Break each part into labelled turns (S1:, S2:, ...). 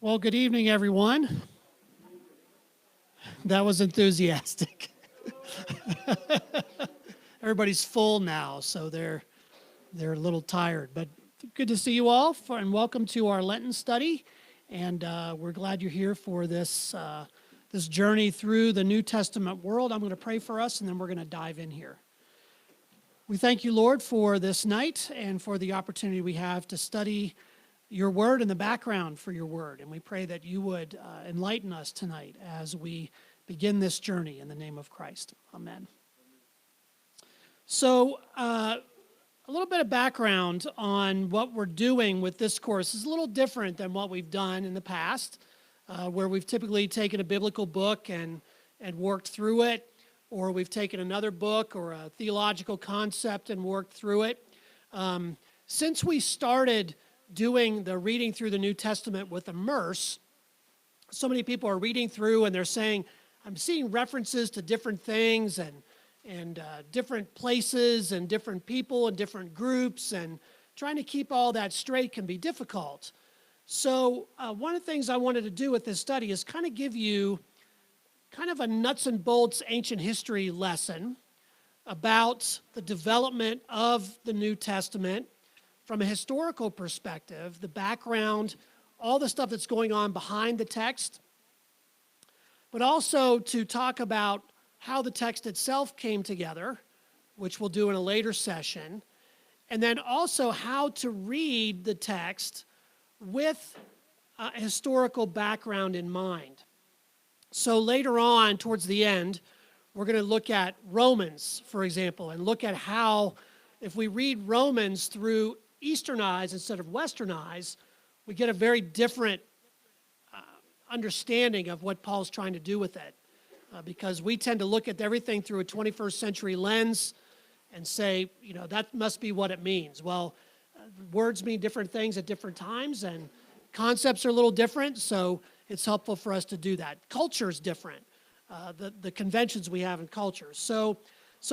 S1: Well, good evening, everyone. That was enthusiastic. Everybody's full now, so they're a little tired. But good to see you all, and welcome to our Lenten study. And we're glad you're here for this this journey through the New Testament world. I'm going to pray for us, and then we're going to dive in here. We thank you, Lord, for this night and for the opportunity we have to study your word and the background for your word. And we pray that you would enlighten us tonight as we begin this journey in the name of Christ. Amen. So a little bit of background on what we're doing with this course is a little different than what we've done in the past, where we've typically taken a biblical book and worked through it, or we've taken another book or a theological concept and worked through it. Since we started doing the reading through the New Testament with Immerse, so many people are reading through and they're saying, I'm seeing references to different things and different places and different people and different groups, and trying to keep all that straight can be difficult. So one of the things I wanted to do with this study is kind of give you kind of a nuts and bolts ancient history lesson about the development of the New Testament from a historical perspective, the background, all the stuff that's going on behind the text, but also to talk about how the text itself came together, which we'll do in a later session, and then also how to read the text with a historical background in mind. So later on, towards the end, we're going to look at Romans, for example, and look at how, if we read Romans through Eastern eyes instead of Western eyes, we get a very different understanding of what Paul's trying to do with it. Because we tend to look at everything through a 21st century lens and say, you know, that must be what it means. Well, words mean different things at different times, and concepts are a little different, so it's helpful for us to do that. Culture is different, the conventions we have in culture. So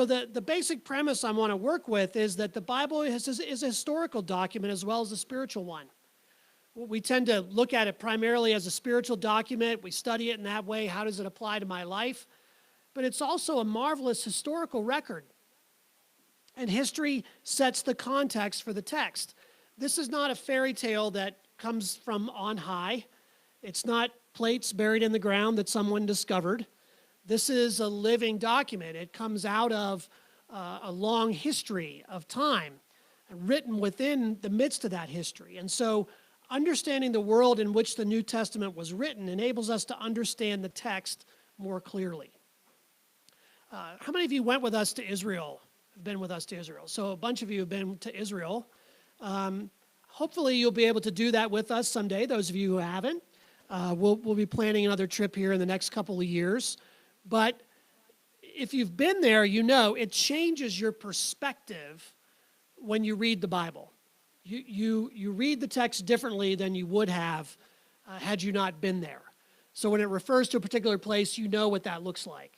S1: the basic premise I want to work with is that the Bible is a historical document as well as a spiritual one. We tend to look at it primarily as a spiritual document. We study it in that way. How does it apply to my life? But it's also a marvelous historical record. And history sets the context for the text. This is not a fairy tale that comes from on high. It's not plates buried in the ground that someone discovered. This is a living document. It comes out of a long history of time, written within the midst of that history. And so understanding the world in which the New Testament was written enables us to understand the text more clearly. How many of you went with us to Israel, have been with us to Israel? So a bunch of you have been to Israel. Hopefully you'll be able to do that with us someday, those of you who haven't. We'll be planning another trip here in the next couple of years. But if you've been there, you know it changes your perspective when you read the Bible. You read the text differently than you would have had you not been there. So when it refers to a particular place, you know what that looks like.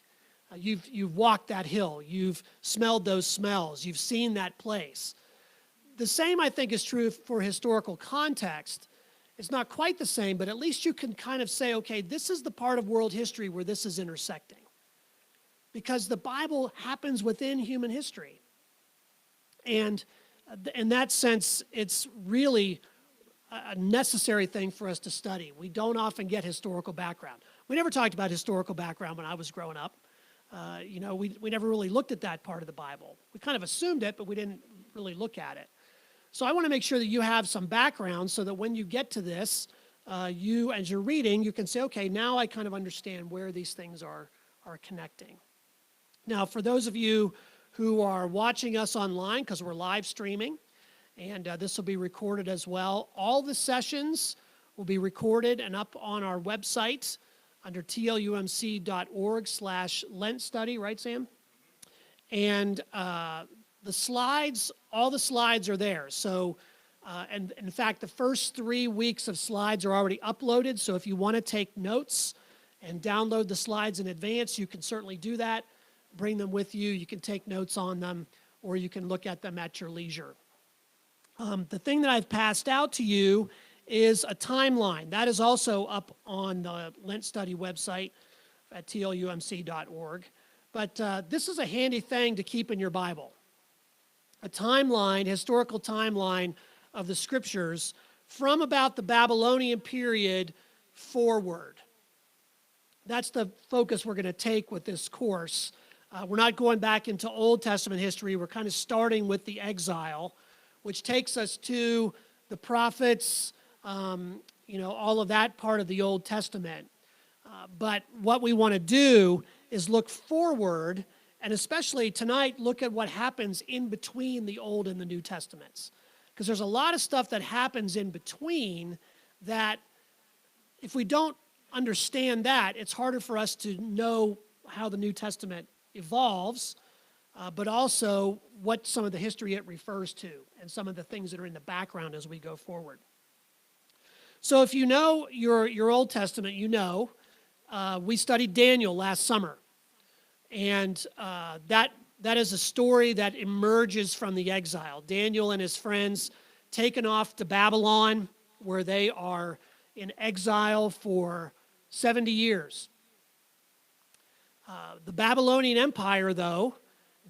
S1: You've walked that hill. You've smelled those smells. You've seen that place. The same, I think, is true for historical context. It's not quite the same, but at least you can kind of say, okay, this is the part of world history where this is intersecting. Because the Bible happens within human history. And in that sense, it's really a necessary thing for us to study. We don't often get historical background. We never talked about historical background when I was growing up. We never really looked at that part of the Bible. We kind of assumed it, but we didn't really look at it. So I want to make sure that you have some background so that when you get to this, as you're reading, you can say, okay, now I kind of understand where these things are connecting. Now, for those of you who are watching us online, because we're live streaming, and this will be recorded as well, all the sessions will be recorded and up on our website under tlumc.org/Lent study, right, Sam? And the slides, all the slides are there. So, and in fact, the first 3 weeks of slides are already uploaded. So if you want to take notes and download the slides in advance, you can certainly do that. Bring them with you. You can take notes on them, or you can look at them at your leisure. The thing that I've passed out to you is a timeline. That is also up on the Lent Study website at tlumc.org. But this is a handy thing to keep in your Bible. A timeline, historical timeline of the Scriptures from about the Babylonian period forward. That's the focus we're going to take with this course. We're not going back into Old Testament history. We're kind of starting with the exile, which takes us to the prophets, all of that part of the Old Testament. But what we want to do is look forward, and especially tonight, look at what happens in between the Old and the New Testaments. Because there's a lot of stuff that happens in between that if we don't understand that, it's harder for us to know how the New Testament evolves, but also what some of the history it refers to and some of the things that are in the background as we go forward. So if you know your Old Testament, we studied Daniel last summer. And that is a story that emerges from the exile. Daniel and his friends taken off to Babylon, where they are in exile for 70 years. The Babylonian Empire, though,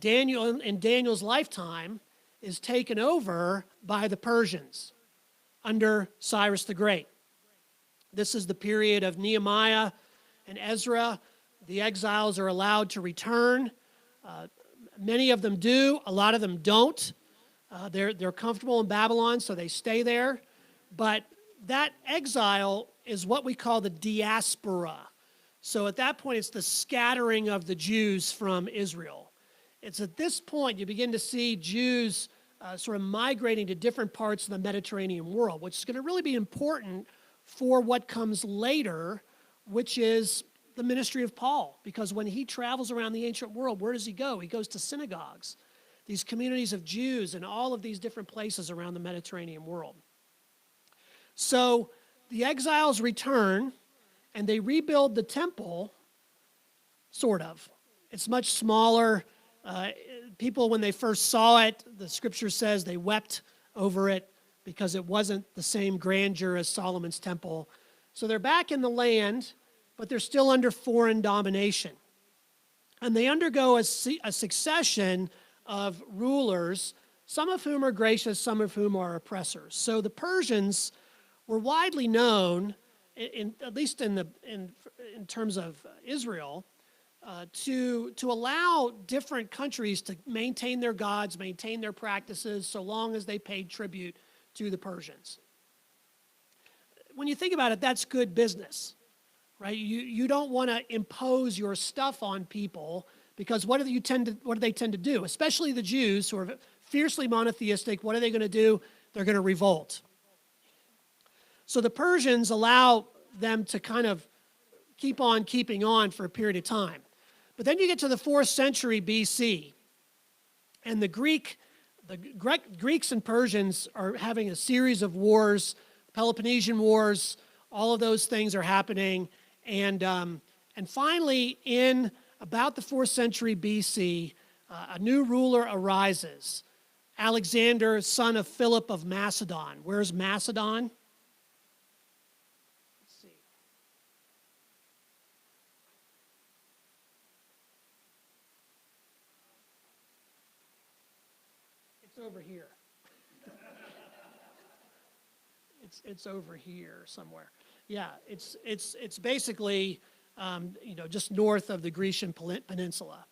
S1: in Daniel's lifetime, is taken over by the Persians under Cyrus the Great. This is the period of Nehemiah and Ezra. The exiles are allowed to return. Many of them do. A lot of them don't. They're comfortable in Babylon, so they stay there. But that exile is what we call the diaspora. So at that point, it's the scattering of the Jews from Israel. It's at this point you begin to see Jews sort of migrating to different parts of the Mediterranean world, which is going to really be important for what comes later, which is the ministry of Paul. Because when he travels around the ancient world, where does he go? He goes to synagogues, these communities of Jews in all of these different places around the Mediterranean world. So the exiles return, and they rebuild the temple, sort of. It's much smaller. People, when they first saw it, the scripture says they wept over it because it wasn't the same grandeur as Solomon's temple. So they're back in the land, but they're still under foreign domination. And they undergo a succession of rulers, some of whom are gracious, some of whom are oppressors. So the Persians were widely known, at least in terms of Israel, to allow different countries to maintain their gods, maintain their practices, so long as they paid tribute to the Persians. When you think about it, that's good business, right? You don't want to impose your stuff on people, because what do they tend to do? Especially the Jews, who are fiercely monotheistic. What are they going to do? They're going to revolt. So the Persians allow them to kind of keep on keeping on for a period of time. But then you get to the 4th century BC, and the Greeks and Persians are having a series of wars, Peloponnesian Wars, all of those things are happening. And finally, in about the 4th century BC, a new ruler arises, Alexander, son of Philip of Macedon. Where's Macedon? Let's see. It's over here. It's over here somewhere. Yeah, it's basically just north of the Grecian peninsula.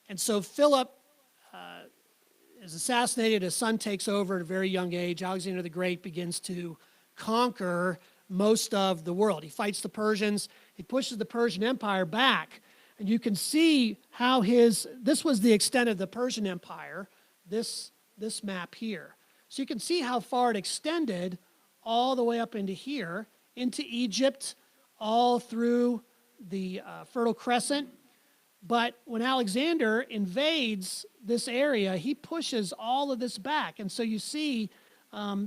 S1: And so Philip is assassinated. His son takes over at a very young age. Alexander the Great begins to conquer most of the world. He fights the Persians. He pushes the Persian Empire back. And you can see how this was the extent of the Persian Empire, this map here. So you can see how far it extended all the way up into here, into Egypt, all through the Fertile Crescent. But when Alexander invades this area, he pushes all of this back. And so you see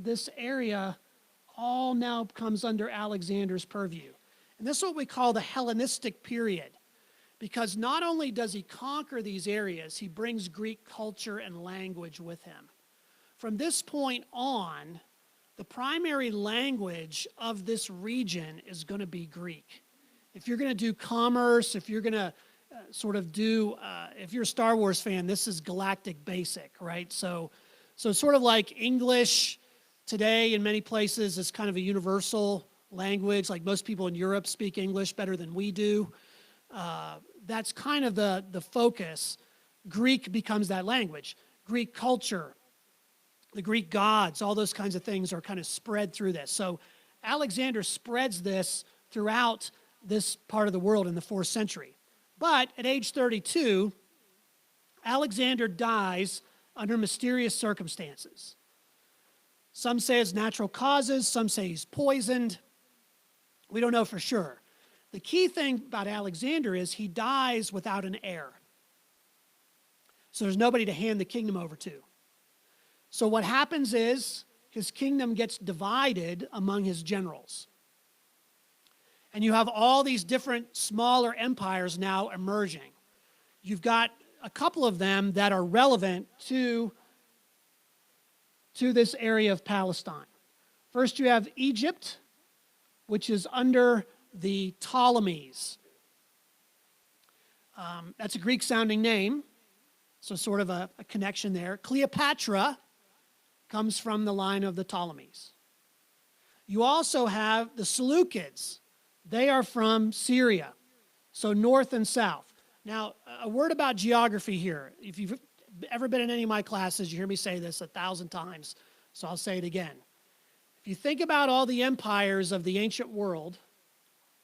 S1: this area all now comes under Alexander's purview. And this is what we call the Hellenistic period, because not only does he conquer these areas, he brings Greek culture and language with him. From this point on, the primary language of this region is going to be Greek. If you're going to do commerce, if you're going to if you're a Star Wars fan, this is galactic basic, right? So sort of like English today in many places is kind of a universal language. Like most people in Europe speak English better than we do. That's kind of the focus. Greek becomes that language. Greek culture, the Greek gods, all those kinds of things are kind of spread through this. So Alexander spreads this throughout this part of the world in the 4th century. But at age 32, Alexander dies under mysterious circumstances. Some say it's natural causes, some say he's poisoned. We don't know for sure. The key thing about Alexander is he dies without an heir. So there's nobody to hand the kingdom over to. So what happens is his kingdom gets divided among his generals. And you have all these different smaller empires now emerging. You've got a couple of them that are relevant to this area of Palestine. First, you have Egypt, which is under the Ptolemies. That's a Greek-sounding name, so sort of a connection there. Cleopatra comes from the line of the Ptolemies. You also have the Seleucids. They are from Syria, so north and south. Now, a word about geography here. If you've ever been in any of my classes, you hear me say this 1,000 times, so I'll say it again. If you think about all the empires of the ancient world,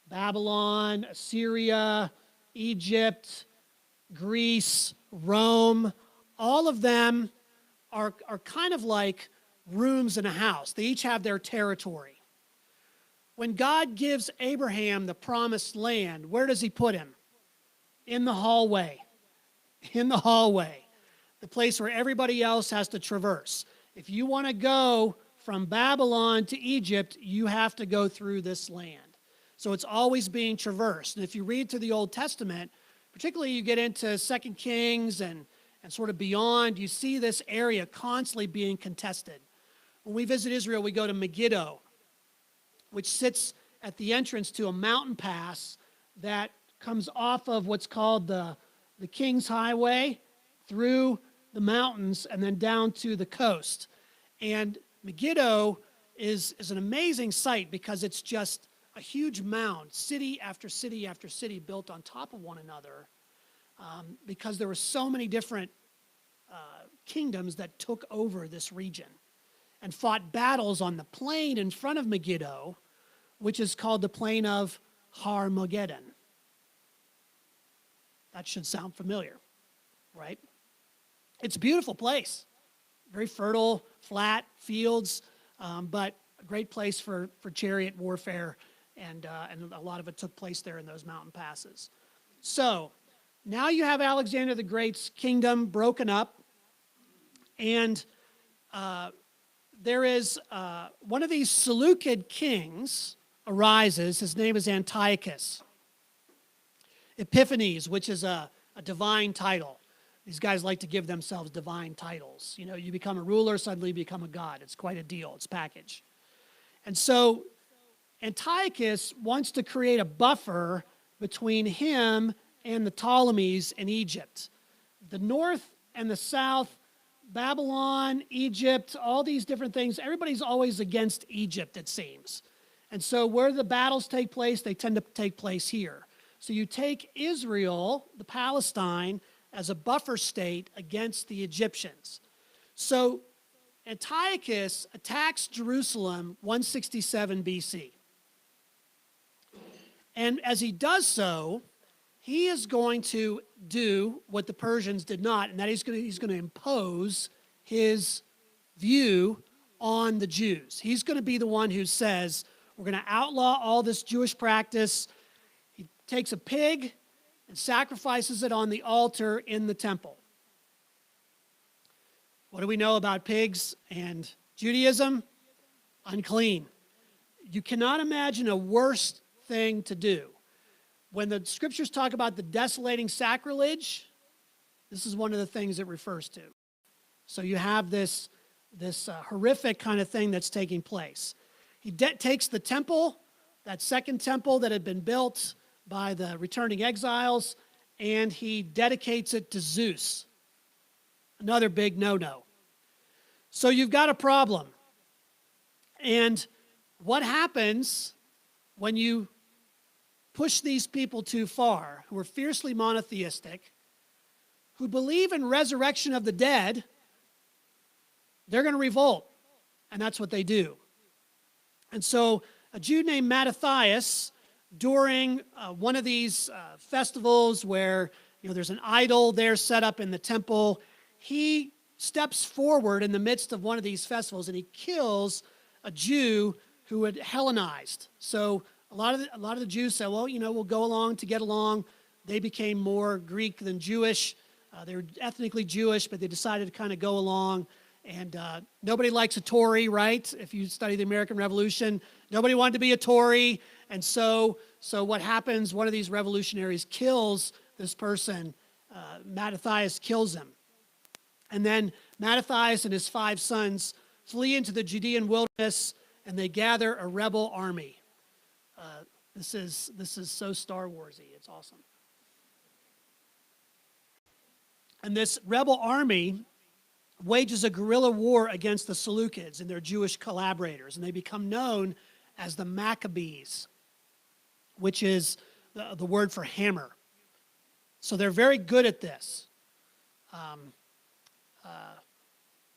S1: Babylon, Assyria, Egypt, Greece, Rome, all of them are kind of like rooms in a house. They each have their territory. When God gives Abraham the promised land, where does he put him? In the hallway. In the hallway. The place where everybody else has to traverse. If you want to go from Babylon to Egypt, you have to go through this land. So it's always being traversed. And if you read through the Old Testament, particularly you get into 2 Kings and sort of beyond, you see this area constantly being contested. When we visit Israel, we go to Megiddo, which sits at the entrance to a mountain pass that comes off of what's called the King's Highway through the mountains and then down to the coast. And Megiddo is an amazing sight because it's just a huge mound, city after city after city built on top of one another, because there were so many different kingdoms that took over this region and fought battles on the plain in front of Megiddo, which is called the plain of Har-Mageddon. That should sound familiar, right? It's a beautiful place. Very fertile, flat fields, but a great place for chariot warfare, and a lot of it took place there in those mountain passes. So now you have Alexander the Great's kingdom broken up, and there is one of these Seleucid kings arises. His name is Antiochus Epiphanes, which is a divine title. These guys like to give themselves divine titles. You know, you become a ruler, suddenly you become a god. It's quite a deal. It's a package. And so Antiochus wants to create a buffer between him and the Ptolemies in Egypt. The north and the south, Babylon, Egypt, all these different things, everybody's always against Egypt, it seems. And so where the battles take place, they tend to take place here. So you take Israel, the Palestine, as a buffer state against the Egyptians. So Antiochus attacks Jerusalem 167 BC. And as he does so, he is going to do what the Persians did not, and that he's going to impose his view on the Jews. He's going to be the one who says, we're going to outlaw all this Jewish practice. He takes a pig and sacrifices it on the altar in the temple. What do we know about pigs and Judaism? Unclean. You cannot imagine a worse thing to do. When the scriptures talk about the desolating sacrilege, this is one of the things it refers to. So you have this horrific kind of thing that's taking place. He takes the temple, that second temple that had been built by the returning exiles, and he dedicates it to Zeus. Another big no-no. So you've got a problem. And what happens when you push these people too far, who are fiercely monotheistic, who believe in resurrection of the dead? They're going to revolt, and that's what they do. And so a Jew named Mattathias, during one of these festivals where there's an idol there set up in the temple, he steps forward in the midst of one of these festivals, and he kills a Jew who had Hellenized. So a lot of the Jews said, well, we'll go along to get along. They became more Greek than Jewish. They were ethnically Jewish, but they decided to kind of go along. And nobody likes a Tory, right? If you study the American Revolution, nobody wanted to be a Tory. And so what happens, one of these revolutionaries kills this person. Mattathias kills him. And then Mattathias and his 5 sons flee into the Judean wilderness, and they gather a rebel army. This is so Star Wars-y. It's awesome. And this rebel army wages a guerrilla war against the Seleucids and their Jewish collaborators, and they become known as the Maccabees, which is the word for hammer. So they're very good at this.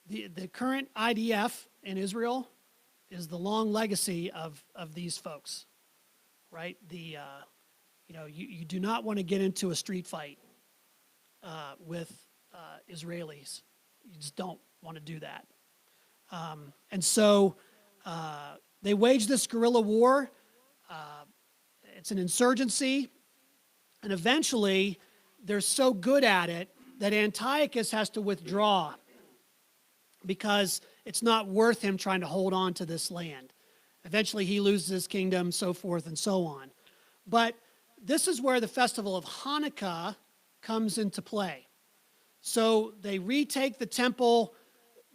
S1: The current IDF in Israel is the long legacy of these folks, right? You do not want to get into a street fight with Israelis. You just don't want to do that. And so they wage this guerrilla war. It's an insurgency. And eventually, they're so good at it that Antiochus has to withdraw because it's not worth him trying to hold on to this land. Eventually, he loses his kingdom, so forth and so on. But this is where the festival of Hanukkah comes into play. So they retake the temple.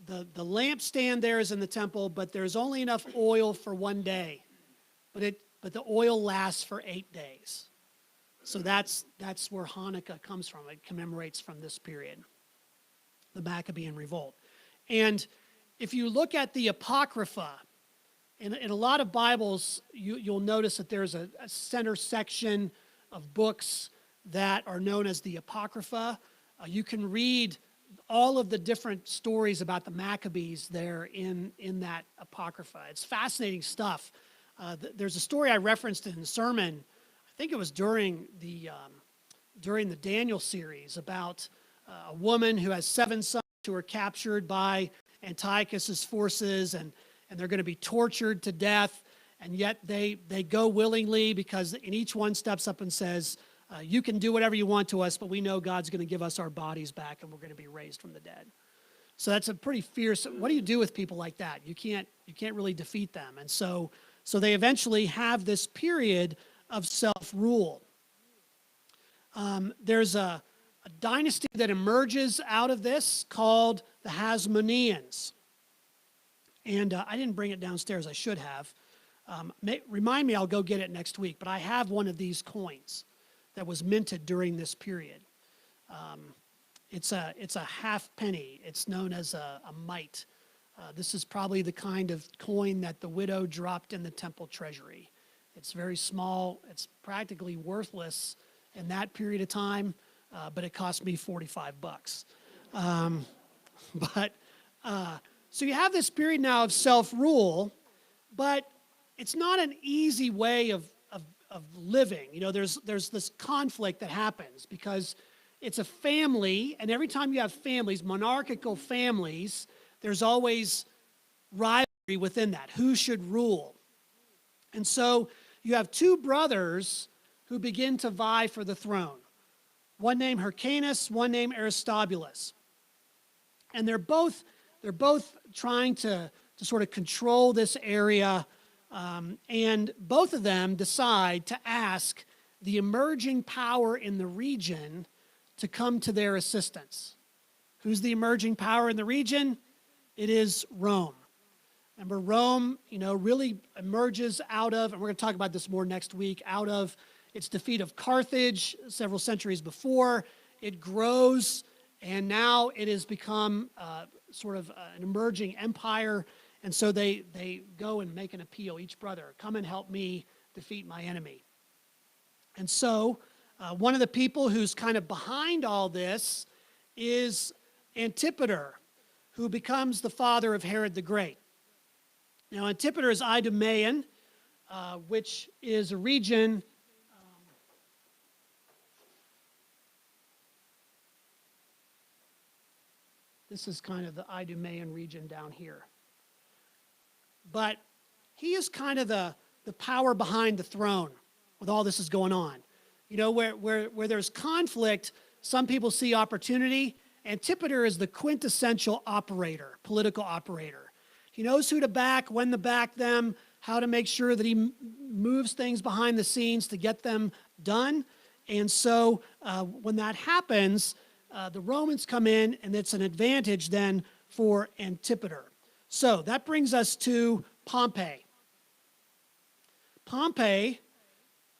S1: The lampstand there is in the temple, but there's only enough oil for one day. But the oil lasts for 8 days. So that's where Hanukkah comes from. It commemorates from this period, the Maccabean revolt. And if you look at the Apocrypha, in a lot of Bibles, you'll notice that there's a center section of books that are known as the Apocrypha. You can read all of the different stories about the Maccabees there in that Apocrypha. It's fascinating stuff. There's a story I referenced in the sermon, I think it was during the Daniel series, about a woman who has 7 sons who are captured by Antiochus's forces, and they're going to be tortured to death, and yet they go willingly because each one steps up and says, you can do whatever you want to us, but we know God's going to give us our bodies back and we're going to be raised from the dead. So that's a pretty fierce. What do you do with people like that? You can't really defeat them. And so they eventually have this period of self-rule. There's a dynasty that emerges out of this called the Hasmoneans. And I didn't bring it downstairs. I should have. Remind me, I'll go get it next week. But I have one of these coins that was minted during this period. It's a half penny. It's known as a mite. This is probably the kind of coin that the widow dropped in the temple treasury. It's very small. It's practically worthless in that period of time, but it cost me $45. So you have this period now of self-rule, but it's not an easy way of living. There's this conflict that happens because it's a family, and every time you have families, monarchical families, there's always rivalry within that. Who should rule? And so you have 2 brothers who begin to vie for the throne. One named Hyrcanus, one named Aristobulus. And they're both trying to sort of control this area, and both of them decide to ask the emerging power in the region to come to their assistance. Who's the emerging power in the region? It is Rome. Remember, Rome, really emerges out of, and we're going to talk about this more next week, out of its defeat of Carthage several centuries before. It grows, and now it has become sort of an emerging empire. And so they go and make an appeal, each brother, come and help me defeat my enemy. And so one of the people who's kind of behind all this is Antipater, who becomes the father of Herod the Great. Now, Antipater is Idumean, which is a region this is kind of the Idumean region down here. But he is kind of the power behind the throne with all this is going on. Where there's conflict, some people see opportunity. Antipater is the quintessential operator, political operator. He knows who to back, when to back them, how to make sure that he moves things behind the scenes to get them done. And so when that happens, the Romans come in, and it's an advantage then for Antipater. So that brings us to Pompey. Pompey,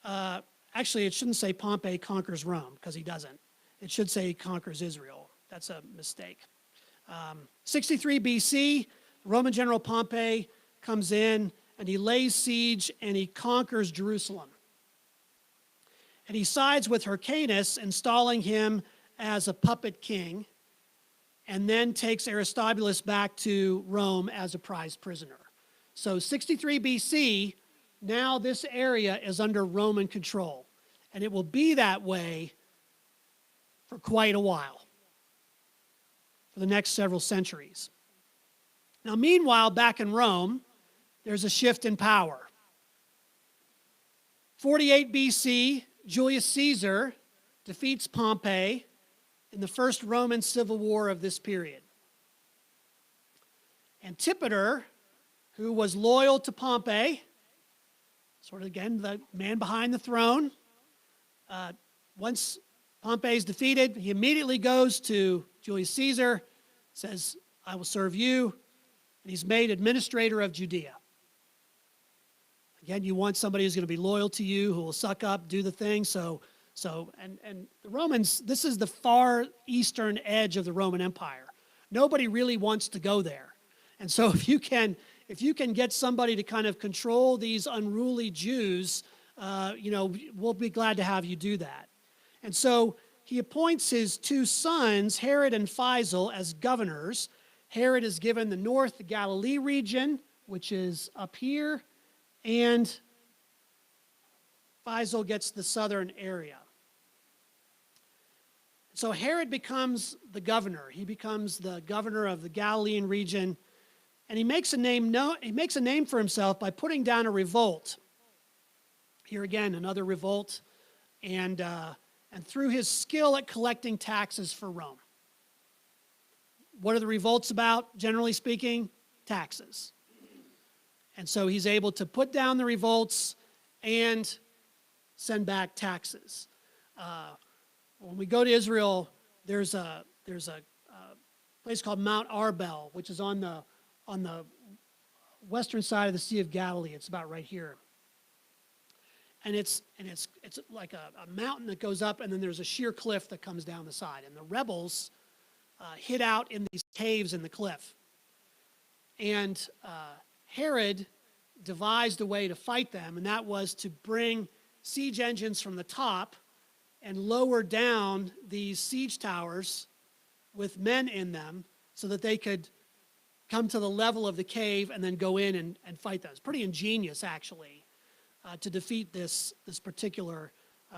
S1: actually it shouldn't say Pompey conquers Rome, because he doesn't. It should say he conquers Israel. That's a mistake. 63 BC, Roman general Pompey comes in, and he lays siege, and he conquers Jerusalem. And he sides with Hyrcanus, installing him as a puppet king, and then takes Aristobulus back to Rome as a prized prisoner. So 63 BC, now this area is under Roman control. And it will be that way for quite a while, for the next several centuries. Now, meanwhile, back in Rome, there's a shift in power. 48 BC, Julius Caesar defeats Pompey in the first Roman civil war of this period. Antipater, who was loyal to Pompey, sort of, again, the man behind the throne, once Pompey's defeated, he immediately goes to Julius Caesar, says, I will serve you, and he's made administrator of Judea. Again, you want somebody who's going to be loyal to you, who will suck up, do the thing. And the Romans, this is the far eastern edge of the Roman Empire. Nobody really wants to go there. And so if you can get somebody to kind of control these unruly Jews, we'll be glad to have you do that. And so he appoints his two sons, Herod and Faisal, as governors. Herod is given the north, the Galilee region, which is up here, and Faisal gets the southern area. So Herod becomes the governor. He becomes the governor of the Galilean region, and he makes a name for himself by putting down a revolt. Here again, another revolt, and through his skill at collecting taxes for Rome. What are the revolts about, generally speaking? Taxes. And so he's able to put down the revolts and send back taxes. When we go to Israel, there's a place called Mount Arbel, which is on the western side of the Sea of Galilee. It's about right here. And it's like a mountain that goes up, and then there's a sheer cliff that comes down the side. And the rebels hid out in these caves in the cliff. And Herod devised a way to fight them, and that was to bring siege engines from the top and lower down these siege towers with men in them so that they could come to the level of the cave and then go in and fight them. It's pretty ingenious, actually, to defeat this particular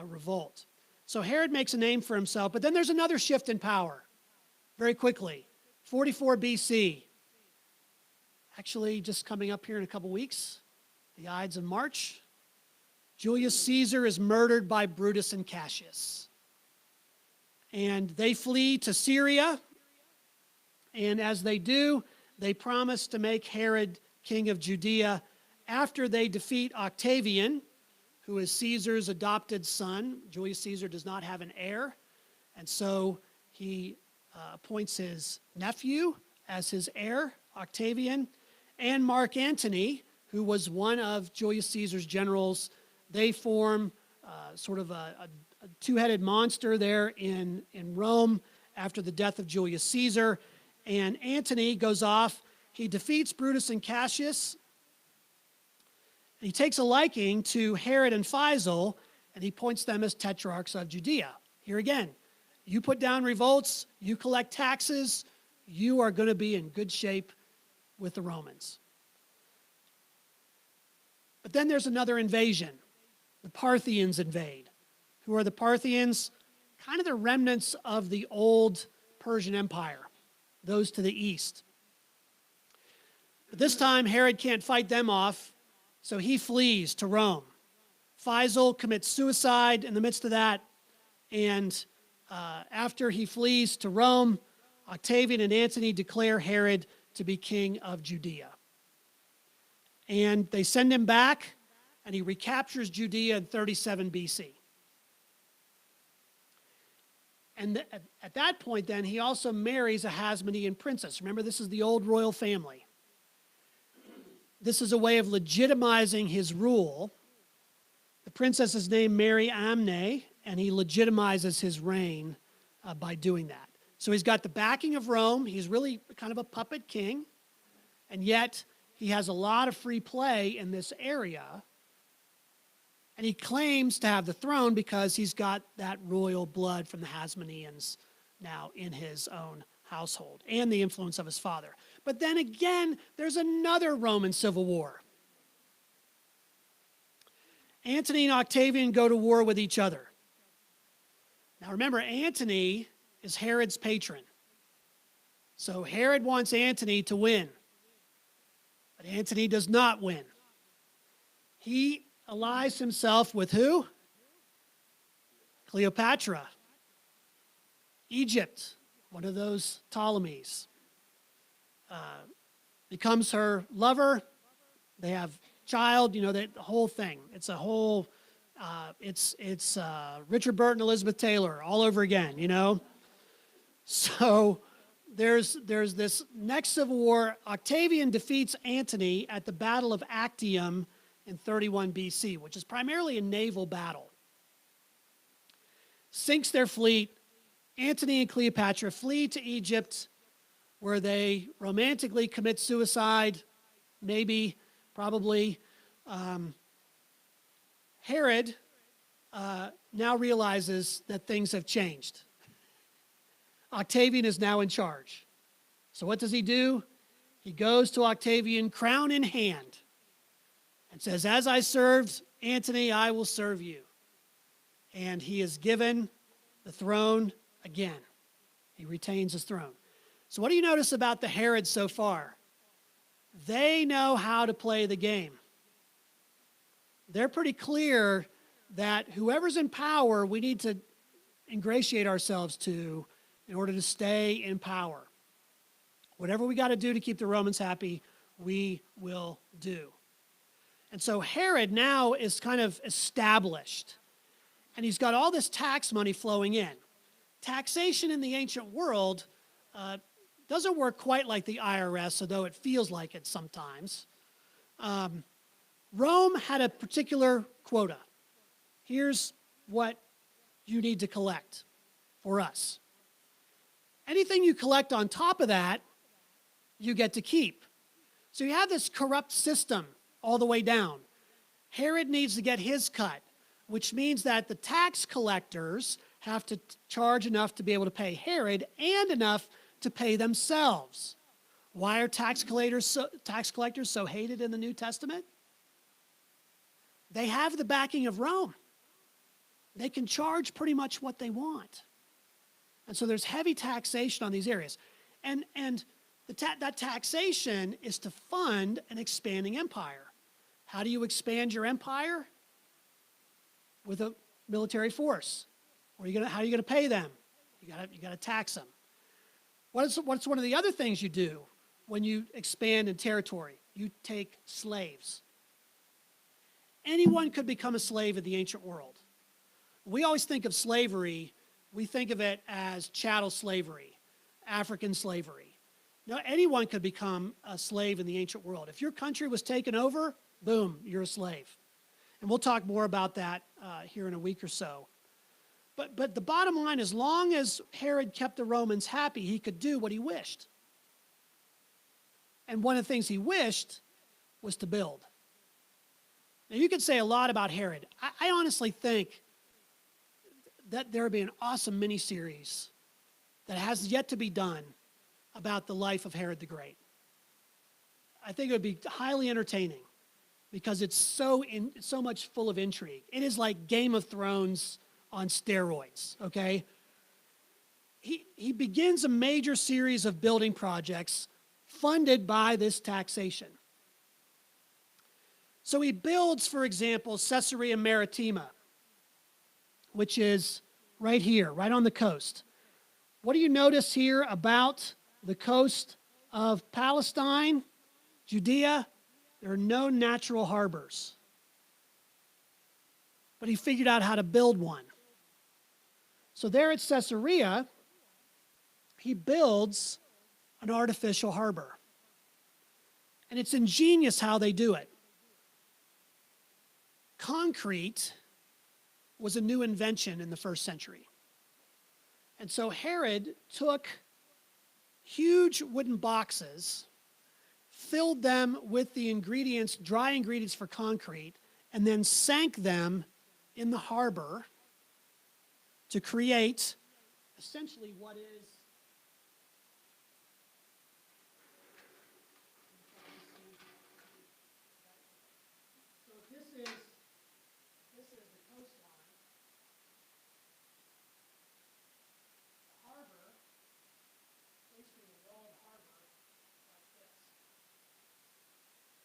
S1: revolt. So Herod makes a name for himself, but then there's another shift in power very quickly. 44 BC. Actually, just coming up here in a couple weeks, the Ides of March, Julius Caesar is murdered by Brutus and Cassius. And they flee to Syria, and as they do, they promise to make Herod king of Judea after they defeat Octavian, who is Caesar's adopted son. Julius Caesar does not have an heir, and so he appoints his nephew as his heir, Octavian, and Mark Antony, who was one of Julius Caesar's generals. They form sort of a two-headed monster there in Rome after the death of Julius Caesar. And Antony goes off. He defeats Brutus and Cassius. He takes a liking to Herod and Faisal, and he appoints them as tetrarchs of Judea. Here again, you put down revolts, you collect taxes, you are going to be in good shape with the Romans. But then there's another invasion. The Parthians invade. Who are the Parthians? Kind of the remnants of the old Persian Empire, those to the east. But this time, Herod can't fight them off, so he flees to Rome. Faisal commits suicide in the midst of that, and after he flees to Rome, Octavian and Antony declare Herod to be king of Judea. And they send him back, and he recaptures Judea in 37 BC. And at that point, then, he also marries a Hasmonean princess. Remember, this is the old royal family. This is a way of legitimizing his rule. The princess is named Mary Amne, and he legitimizes his reign by doing that. So he's got the backing of Rome. He's really kind of a puppet king, and yet he has a lot of free play in this area. And he claims to have the throne because he's got that royal blood from the Hasmoneans now in his own household and the influence of his father. But then again, there's another Roman civil war. Antony and Octavian go to war with each other. Now remember, Antony is Herod's patron. So Herod wants Antony to win. But Antony does not win. He allies himself with who? Cleopatra. Egypt, one of those Ptolemies. Becomes her lover. They have child, the whole thing. It's a whole, it's Richard Burton, Elizabeth Taylor all over again, So there's this next civil war. Octavian defeats Antony at the Battle of Actium in 31 BC, which is primarily a naval battle. Sinks their fleet. Antony and Cleopatra flee to Egypt, where they romantically commit suicide, maybe, probably. Herod now realizes that things have changed. Octavian is now in charge. So what does he do? He goes to Octavian, crown in hand, and says, as I served Antony, I will serve you. And he is given the throne again. He retains his throne. So what do you notice about the Herods so far? They know how to play the game. They're pretty clear that whoever's in power, we need to ingratiate ourselves to in order to stay in power. Whatever we got to do to keep the Romans happy, we will do. And so Herod now is kind of established. And he's got all this tax money flowing in. Taxation in the ancient world doesn't work quite like the IRS, although it feels like it sometimes. Rome had a particular quota. Here's what you need to collect for us. Anything you collect on top of that, you get to keep. So you have this corrupt system all the way down. Herod needs to get his cut, which means that the tax collectors have to charge enough to be able to pay Herod and enough to pay themselves. Why are tax collectors so hated in the New Testament? They have the backing of Rome. They can charge pretty much what they want. And so there's heavy taxation on these areas. And that taxation is to fund an expanding empire. How do you expand your empire? With a military force. How are you going to pay them? You got to tax them. What's one of the other things you do when you expand in territory? You take slaves. Anyone could become a slave in the ancient world. We always think of slavery, we think of it as chattel slavery, African slavery. Now, anyone could become a slave in the ancient world. If your country was taken over, boom, you're a slave. And we'll talk more about that here in a week or so. But the bottom line, as long as Herod kept the Romans happy, he could do what he wished. And one of the things he wished was to build. Now, you could say a lot about Herod. I honestly think that there would be an awesome miniseries that has yet to be done about the life of Herod the Great. I think it would be highly entertaining because it's so much full of intrigue. It is like Game of Thrones on steroids, okay? He begins a major series of building projects funded by this taxation. So he builds, for example, Caesarea Maritima, which is right here, right on the coast. What do you notice here about the coast of Palestine, Judea? There are no natural harbors. But he figured out how to build one. So there at Caesarea, he builds an artificial harbor. And it's ingenious how they do it. Concrete was a new invention in the first century. And so Herod took huge wooden boxes, filled them with the ingredients, dry ingredients for concrete, and then sank them in the harbor to create essentially what is so this is the coastline. The harbor, basically a walled harbor like this.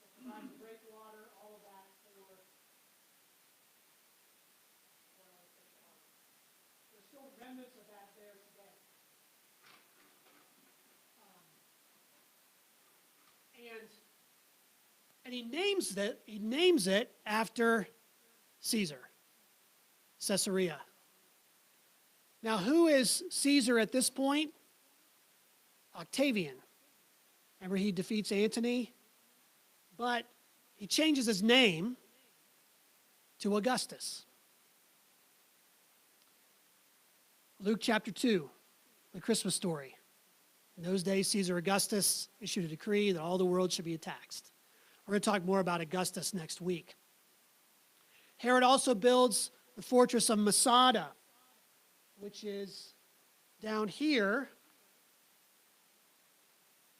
S1: So providing breakwater, all of that for artificial harbor. There's still remnants of that there today. And he names it after Caesar, Caesarea. Now, who is Caesar at this point? Octavian. Remember, he defeats Antony, but he changes his name to Augustus. Luke chapter 2, the Christmas story. In those days, Caesar Augustus issued a decree that all the world should be taxed. We're going to talk more about Augustus next week. Herod also builds the fortress of Masada, which is down here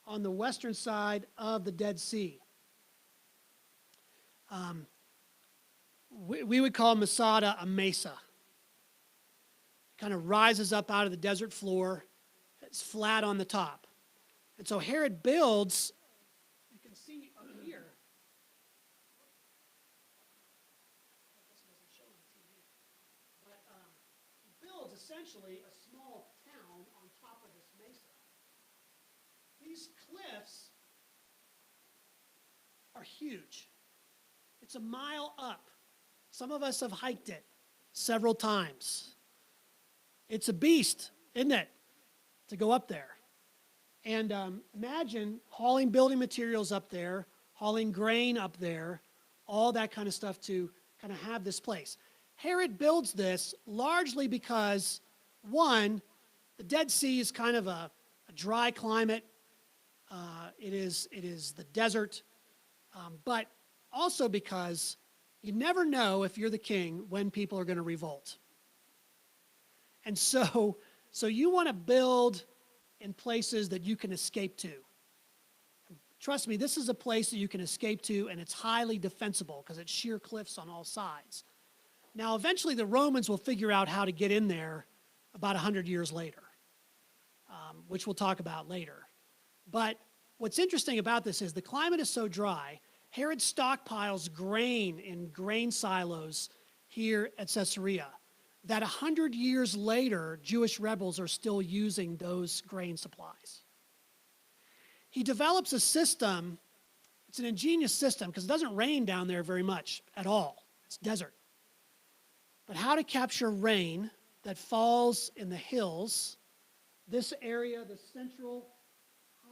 S1: on the western side of the Dead Sea. We would call Masada a mesa. It kind of rises up out of the desert floor. It's flat on the top. And so Herod builds, you can see up here, this doesn't show on TV, but he builds essentially a small town on top of this mesa. These cliffs are huge. It's a mile up. Some of us have hiked it several times. It's a beast, isn't it, to go up there. And imagine hauling building materials up there, hauling grain up there, all that kind of stuff to kind of have this place. Herod builds this largely because, one, the Dead Sea is kind of a dry climate. It is the desert, but also because you never know if you're the king when people are going to revolt. And so you want to build in places that you can escape to. Trust me, this is a place that you can escape to, and it's highly defensible because it's sheer cliffs on all sides. Now, eventually the Romans will figure out how to get in there about 100 years later, which we'll talk about later. But what's interesting about this is the climate is so dry, Herod stockpiles grain in grain silos here at Caesarea, that 100 years later, Jewish rebels are still using those grain supplies. He develops a system. It's an ingenious system because it doesn't rain down there very much at all. It's desert. But how to capture rain that falls in the hills, this area, the central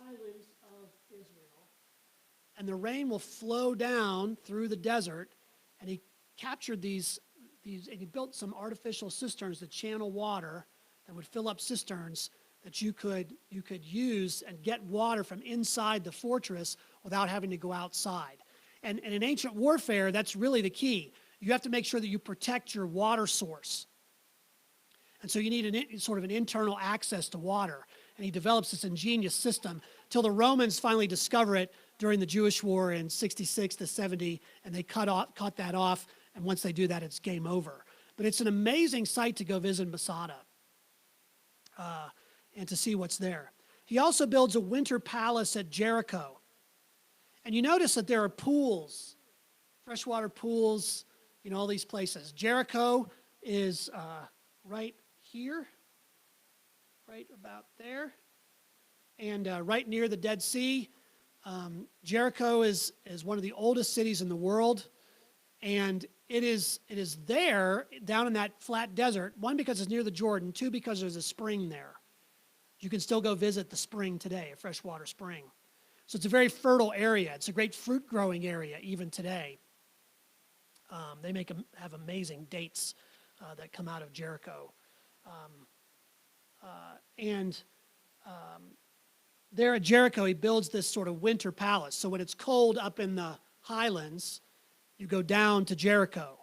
S1: high highlands of Israel, and the rain will flow down through the desert. And he captured these, and he built some artificial cisterns to channel water that would fill up cisterns that you could use and get water from inside the fortress without having to go outside. And in ancient warfare, that's really the key. You have to make sure that you protect your water source. And so you need sort of an internal access to water. And he develops this ingenious system till the Romans finally discover it during the Jewish War in 66 to 70, and they cut that off, and once they do that, it's game over. But it's an amazing site to go visit in Masada and to see what's there. He also builds a winter palace at Jericho. And you notice that there are pools, freshwater pools, all these places. Jericho is right here, right about there, and right near the Dead Sea. Jericho is one of the oldest cities in the world, and it is there down in that flat desert, one, because it's near the Jordan, two, because there's a spring there. You can still go visit the spring today, a freshwater spring. So it's a very fertile area. It's a great fruit growing area even today. They have amazing dates that come out of Jericho. There at Jericho, he builds this sort of winter palace. So when it's cold up in the highlands, you go down to Jericho.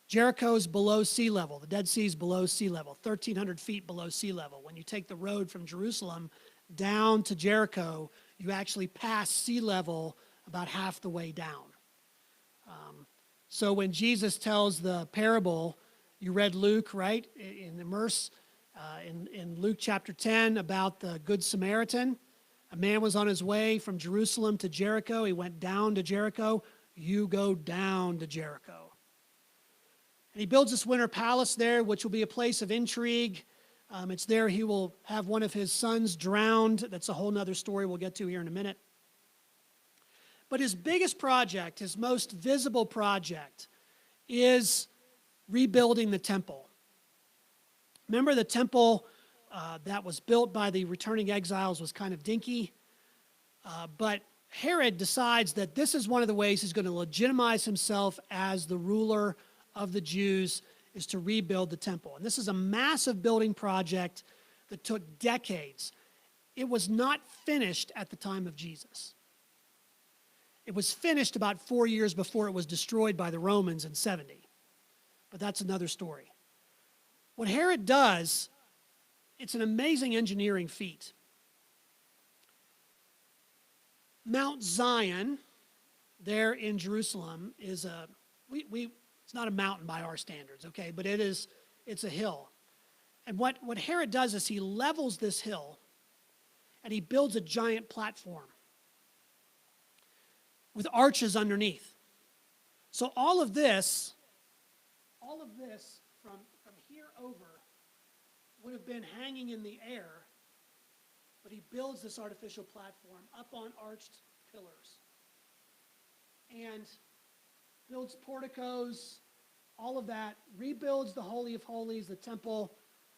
S1: Jericho's below sea level. The Dead Sea is below sea level, 1,300 feet below sea level. When you take the road from Jerusalem down to Jericho, you actually pass sea level about half the way down. So when Jesus tells the parable, you read Luke, right, in Luke chapter 10 about the Good Samaritan. A man was on his way from Jerusalem to Jericho. He went down to Jericho. You go down to Jericho. And he builds this winter palace there, which will be a place of intrigue. It's there he will have one of his sons drowned. That's a whole other story we'll get to here in a minute. But his biggest project, his most visible project, is rebuilding the temple. Remember, the temple that was built by the returning exiles was kind of dinky. But Herod decides that this is one of the ways he's going to legitimize himself as the ruler of the Jews, is to rebuild the temple. And this is a massive building project that took decades. It was not finished at the time of Jesus. It was finished about 4 years before it was destroyed by the Romans in 70. But that's another story. What Herod does, it's an amazing engineering feat. Mount Zion, there in Jerusalem, is it's not a mountain by our standards, okay, but it's a hill. And what Herod does is he levels this hill and he builds a giant platform with arches underneath. So all of this from here over would have been hanging in the air, but he builds this artificial platform up on arched pillars and builds porticos, all of that, rebuilds the Holy of Holies, the temple,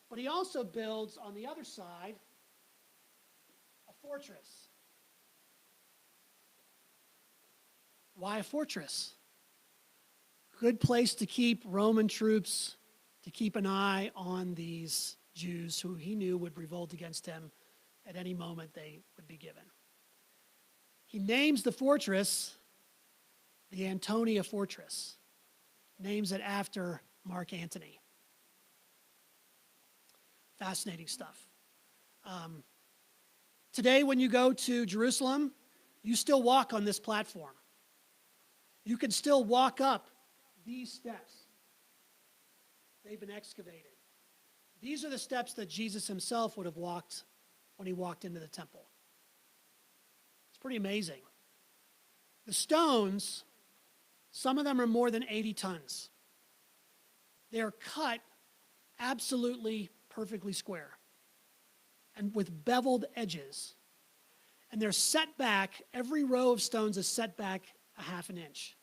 S1: but he also builds on the other side a fortress. Why a fortress? Good place to keep Roman troops, to keep an eye on these Jews who he knew would revolt against him at any moment they would be given. He names the fortress the Antonia Fortress, names it after Mark Antony. Fascinating stuff. Today, when you go to Jerusalem, you still walk on this platform. You can still walk up these steps. They've been excavated. These are the steps that Jesus himself would have walked when he walked into the temple. It's pretty amazing. The stones, some of them are more than 80 tons. They're cut absolutely perfectly square and with beveled edges. And they're set back, every row of stones is set back a half an inch.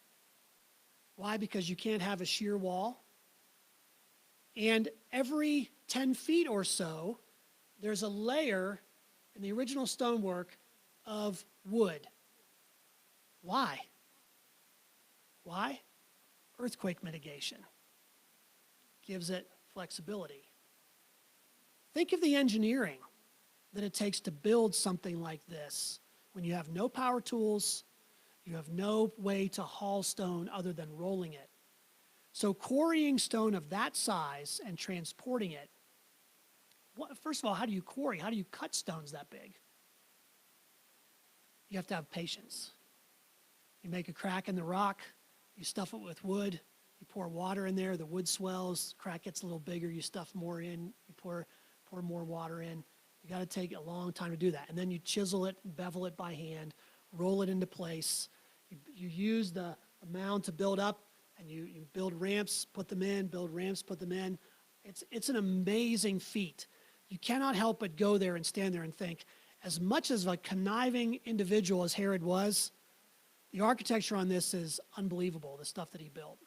S1: Why? Because you can't have a sheer wall. And every 10 feet or so, there's a layer in the original stonework of wood. Why? Why? Earthquake mitigation. Gives it flexibility. Think of the engineering that it takes to build something like this when you have no power tools, you have no way to haul stone other than rolling it. So quarrying stone of that size and transporting it, first of all, how do you quarry? How do you cut stones that big? You have to have patience. You make a crack in the rock, you stuff it with wood, you pour water in there, the wood swells, crack gets a little bigger, you stuff more in, you pour more water in. You got to take a long time to do that. And then you chisel it, bevel it by hand, roll it into place. You use the mound to build up, and you build ramps, put them in, build ramps, put them in. It's an amazing feat. You cannot help but go there and stand there and think, as much as a conniving individual as Herod was, the architecture on this is unbelievable, the stuff that he built.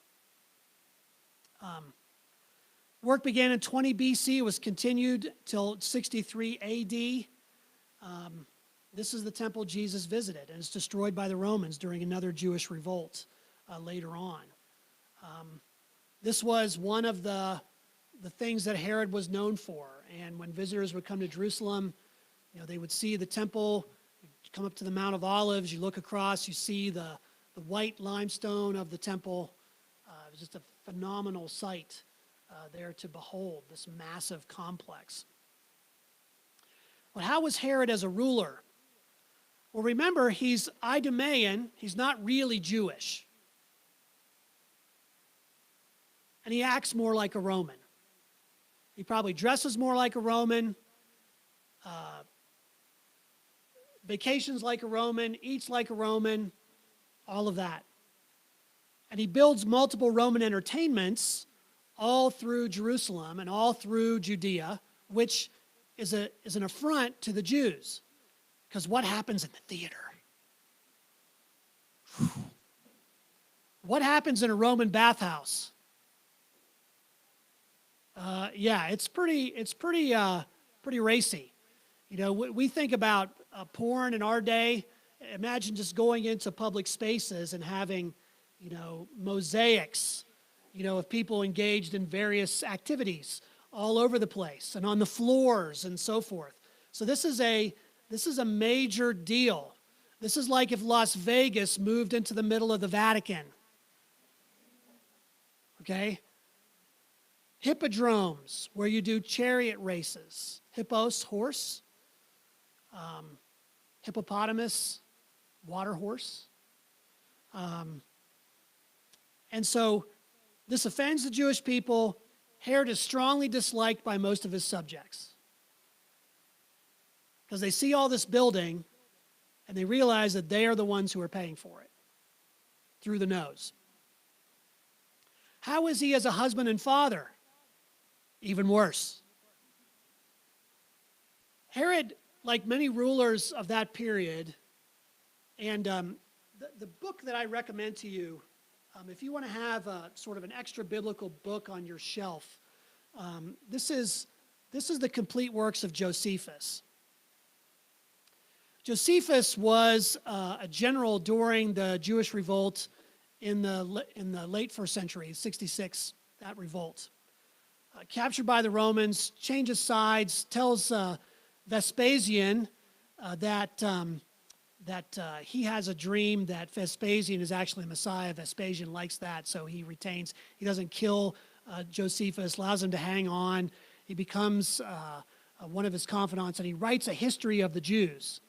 S1: Work began in 20 BC, was continued till 63 AD. This is the temple Jesus visited, and it's destroyed by the Romans during another Jewish revolt later on. This was one of the things that Herod was known for, and when visitors would come to Jerusalem, they would see the temple, come up to the Mount of Olives, you look across, you see the white limestone of the temple. It was just a phenomenal sight there to behold, this massive complex. But how was Herod as a ruler? Well, remember, he's Idumean, he's not really Jewish. And he acts more like a Roman. He probably dresses more like a Roman, vacations like a Roman, eats like a Roman, all of that. And he builds multiple Roman entertainments all through Jerusalem and all through Judea, which is an affront to the Jews. Because what happens in the theater? Whew. What happens in a Roman bathhouse? Yeah, it's pretty racy. We think about porn in our day. Imagine just going into public spaces and having, mosaics, of people engaged in various activities all over the place and on the floors and so forth. So this is a major deal. This is like if Las Vegas moved into the middle of the Vatican. Okay? Hippodromes, where you do chariot races. Hippos, horse. Hippopotamus, water horse. And so this offends the Jewish people. Herod is strongly disliked by most of his subjects because they see all this building and they realize that they are the ones who are paying for it through the nose. How is he as a husband and father? Even worse. Herod, like many rulers of that period, and the book that I recommend to you, if you want to have sort of an extra biblical book on your shelf, this is the complete works of Josephus. Josephus was a general during the Jewish revolt in the late first century, 66, that revolt. Captured by the Romans, changes sides, tells Vespasian that he has a dream that Vespasian is actually Messiah. Vespasian likes that, so he doesn't kill Josephus, allows him to hang on. He becomes one of his confidants, and he writes a history of the Jews.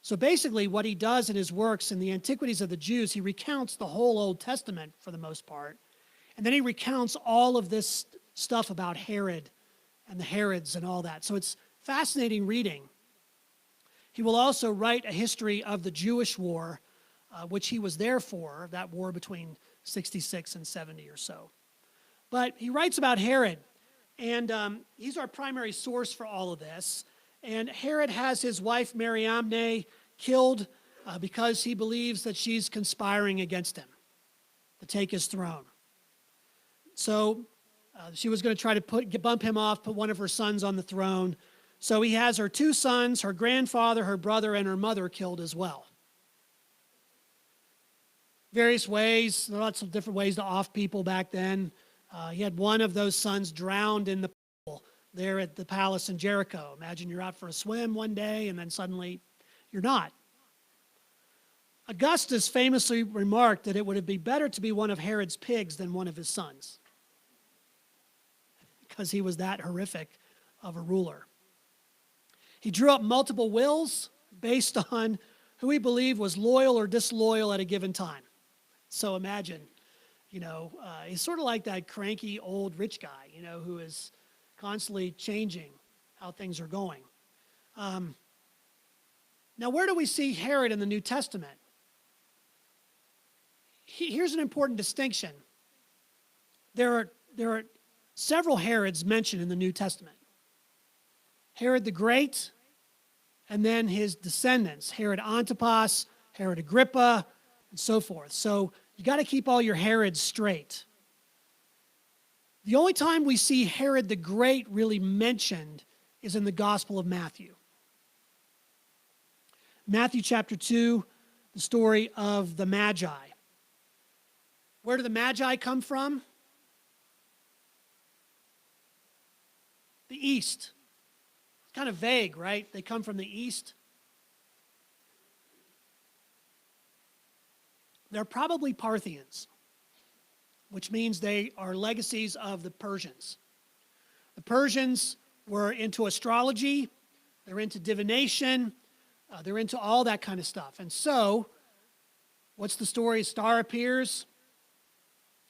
S1: So basically what he does in his works in the Antiquities of the Jews, he recounts the whole Old Testament for the most part, and then he recounts all of this stuff about Herod and the Herods and all that. So it's fascinating reading. He will also write a history of the Jewish war, which he was there for, that war between 66 and 70 or so. But he writes about Herod, and he's our primary source for all of this. And Herod has his wife Mariamne killed because he believes that she's conspiring against him to take his throne. So she was going to try to bump him off, put one of her sons on the throne. So he has her 2 sons, her grandfather, her brother, and her mother killed as well. Various ways, lots of different ways to off people back then. He had one of those sons drowned in the pool there at the palace in Jericho. Imagine you're out for a swim one day and then suddenly you're not. Augustus famously remarked that it would be better to be one of Herod's pigs than one of his sons, because he was that horrific of a ruler. He drew up multiple wills based on who he believed was loyal or disloyal at a given time. So imagine, he's sort of like that cranky old rich guy, who is constantly changing how things are going. Now, where do we see Herod in the New Testament? Here's an important distinction. There are several Herods mentioned in the New Testament. Herod the Great, and then his descendants, Herod Antipas, Herod Agrippa, and so forth. So you got to keep all your Herods straight. The only time we see Herod the Great really mentioned is in the Gospel of Matthew. Matthew chapter 2, the story of the Magi. Where do the Magi come from? The east. It's kind of vague, right? They come from the east. They're probably Parthians, which means they are legacies of the Persians. The Persians were into astrology, they're into divination, they're into all that kind of stuff. And so, what's the story? A star appears,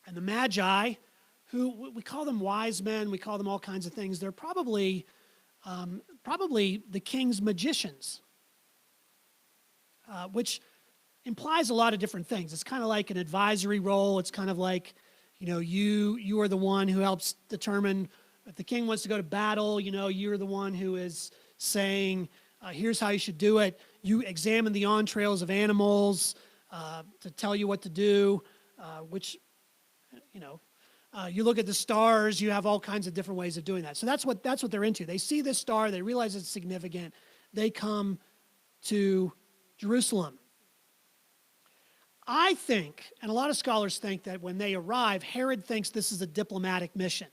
S1: and the Magi, who we call them wise men, we call them all kinds of things, they're probably the king's magicians, which implies a lot of different things. It's kind of like an advisory role. It's kind of like, you are the one who helps determine if the king wants to go to battle. You're the one who is saying, here's how you should do it. You examine the entrails of animals to tell you what to do, which, you look at the stars, you have all kinds of different ways of doing that. So that's what they're into. They see this star, they realize it's significant. They come to Jerusalem. I think, and a lot of scholars think, that when they arrive, Herod thinks this is a diplomatic mission.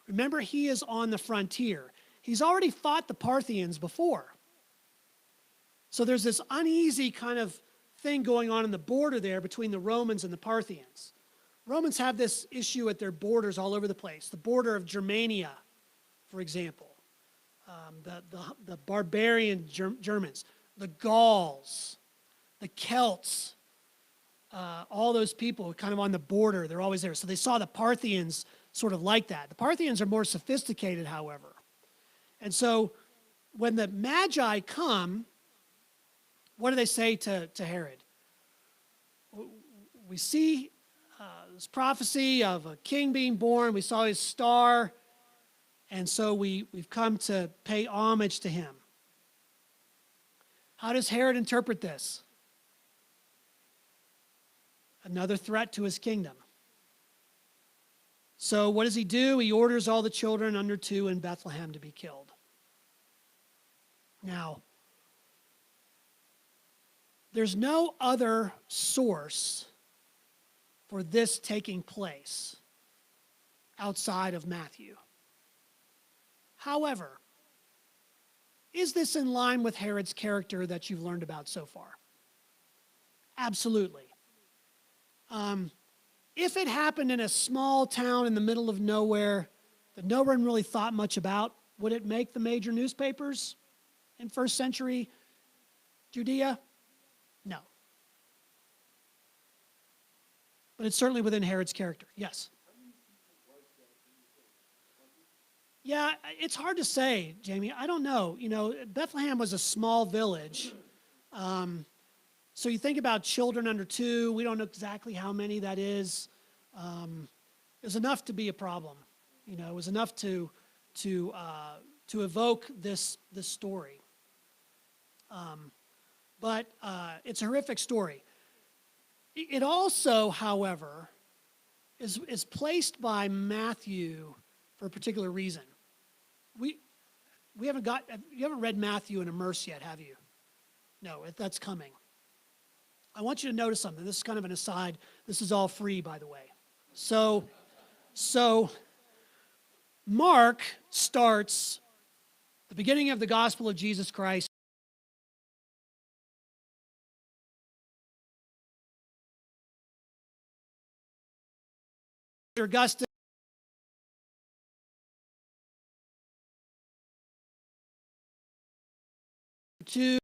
S1: Remember, he is on the frontier. He's already fought the Parthians before. So there's this uneasy kind of thing going on in the border there between the Romans and the Parthians. Romans have this issue at their borders all over the place. The border of Germania, for example. The barbarian Germans. The Gauls. The Celts. All those people kind of on the border, they're always there. So they saw the Parthians sort of like that. The Parthians are more sophisticated, however. And so when the Magi come, what do they say to Herod? We see this prophecy of a king being born. We saw his star. And so we've come to pay homage to him. How does Herod interpret this? Another threat to his kingdom. So what does he do? He orders all the children under 2 in Bethlehem to be killed. Now, there's no other source for this taking place outside of Matthew. However, is this in line with Herod's character that you've learned about so far? Absolutely. If it happened in a small town in the middle of nowhere that no one really thought much about, would it make the major newspapers in first century Judea? No. But it's certainly within Herod's character. Yes? Yeah, it's hard to say, Jamie. I don't know. Bethlehem was a small village. So you think about children under 2. We don't know exactly how many that is. It was enough to be a problem. It was enough to evoke this story. But it's a horrific story. It also, however, is placed by Matthew for a particular reason. you haven't read Matthew and Immerse yet, have you? No, that's coming. I want you to notice something. This is kind of an aside. This is all free, by the way. So Mark starts the beginning of the gospel of Jesus Christ. Augustus to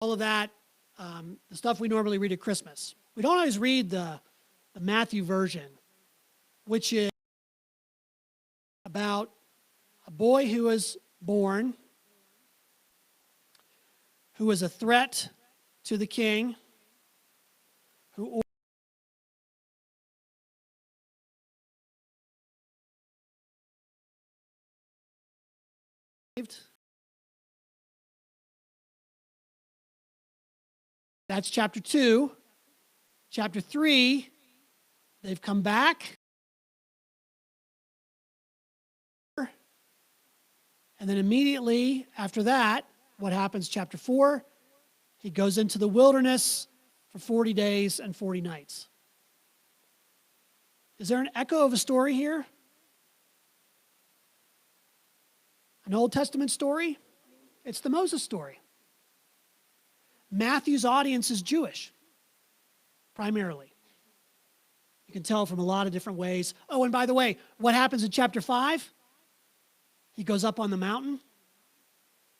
S1: all of that, the stuff we normally read at Christmas. We don't always read the Matthew version, which is about a boy who was born, who was a threat to the king, who ordered. That's chapter 2. Chapter 3, they've come back. And then immediately after that, what happens? Chapter 4, he goes into the wilderness for 40 days and 40 nights. Is there an echo of a story here? An Old Testament story? It's the Moses story. Matthew's audience is Jewish, primarily. You can tell from a lot of different ways. Oh, and by the way, what happens in chapter 5? He goes up on the mountain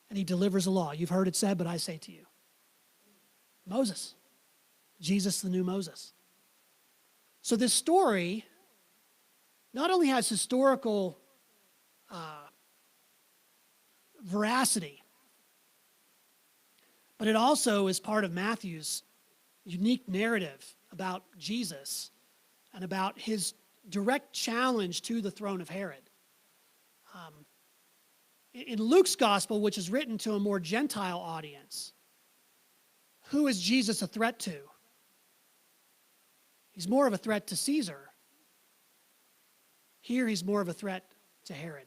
S1: and he delivers a law. You've heard it said, but I say to you. Moses. Jesus, the new Moses. So this story not only has historical veracity, but it also is part of Matthew's unique narrative about Jesus and about his direct challenge to the throne of Herod. In Luke's gospel, which is written to a more Gentile audience, who is Jesus a threat to? He's more of a threat to Caesar. Here he's more of a threat to Herod.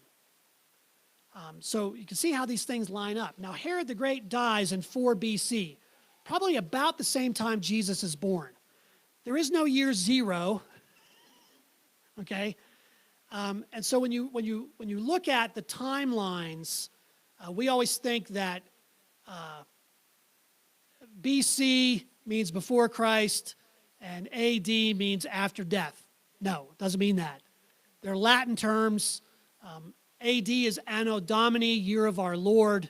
S1: So you can see how these things line up. Now, Herod the Great dies in 4 BC, probably about the same time Jesus is born. There is no year 0, okay? And so when you look at the timelines, we always think that BC means before Christ and AD means after death. No, it doesn't mean that. They're Latin terms. AD is Anno Domini, year of our Lord.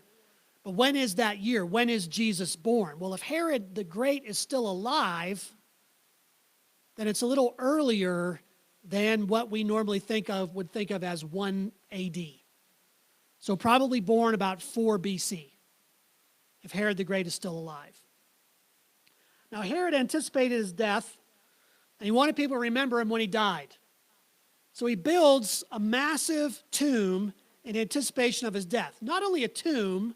S1: But when is that year? When is Jesus born? Well, if Herod the Great is still alive, then it's a little earlier than what we normally would think of as 1 AD. So probably born about 4 BC, if Herod the Great is still alive. Now, Herod anticipated his death, and he wanted people to remember him when he died. So he builds a massive tomb in anticipation of his death. Not only a tomb,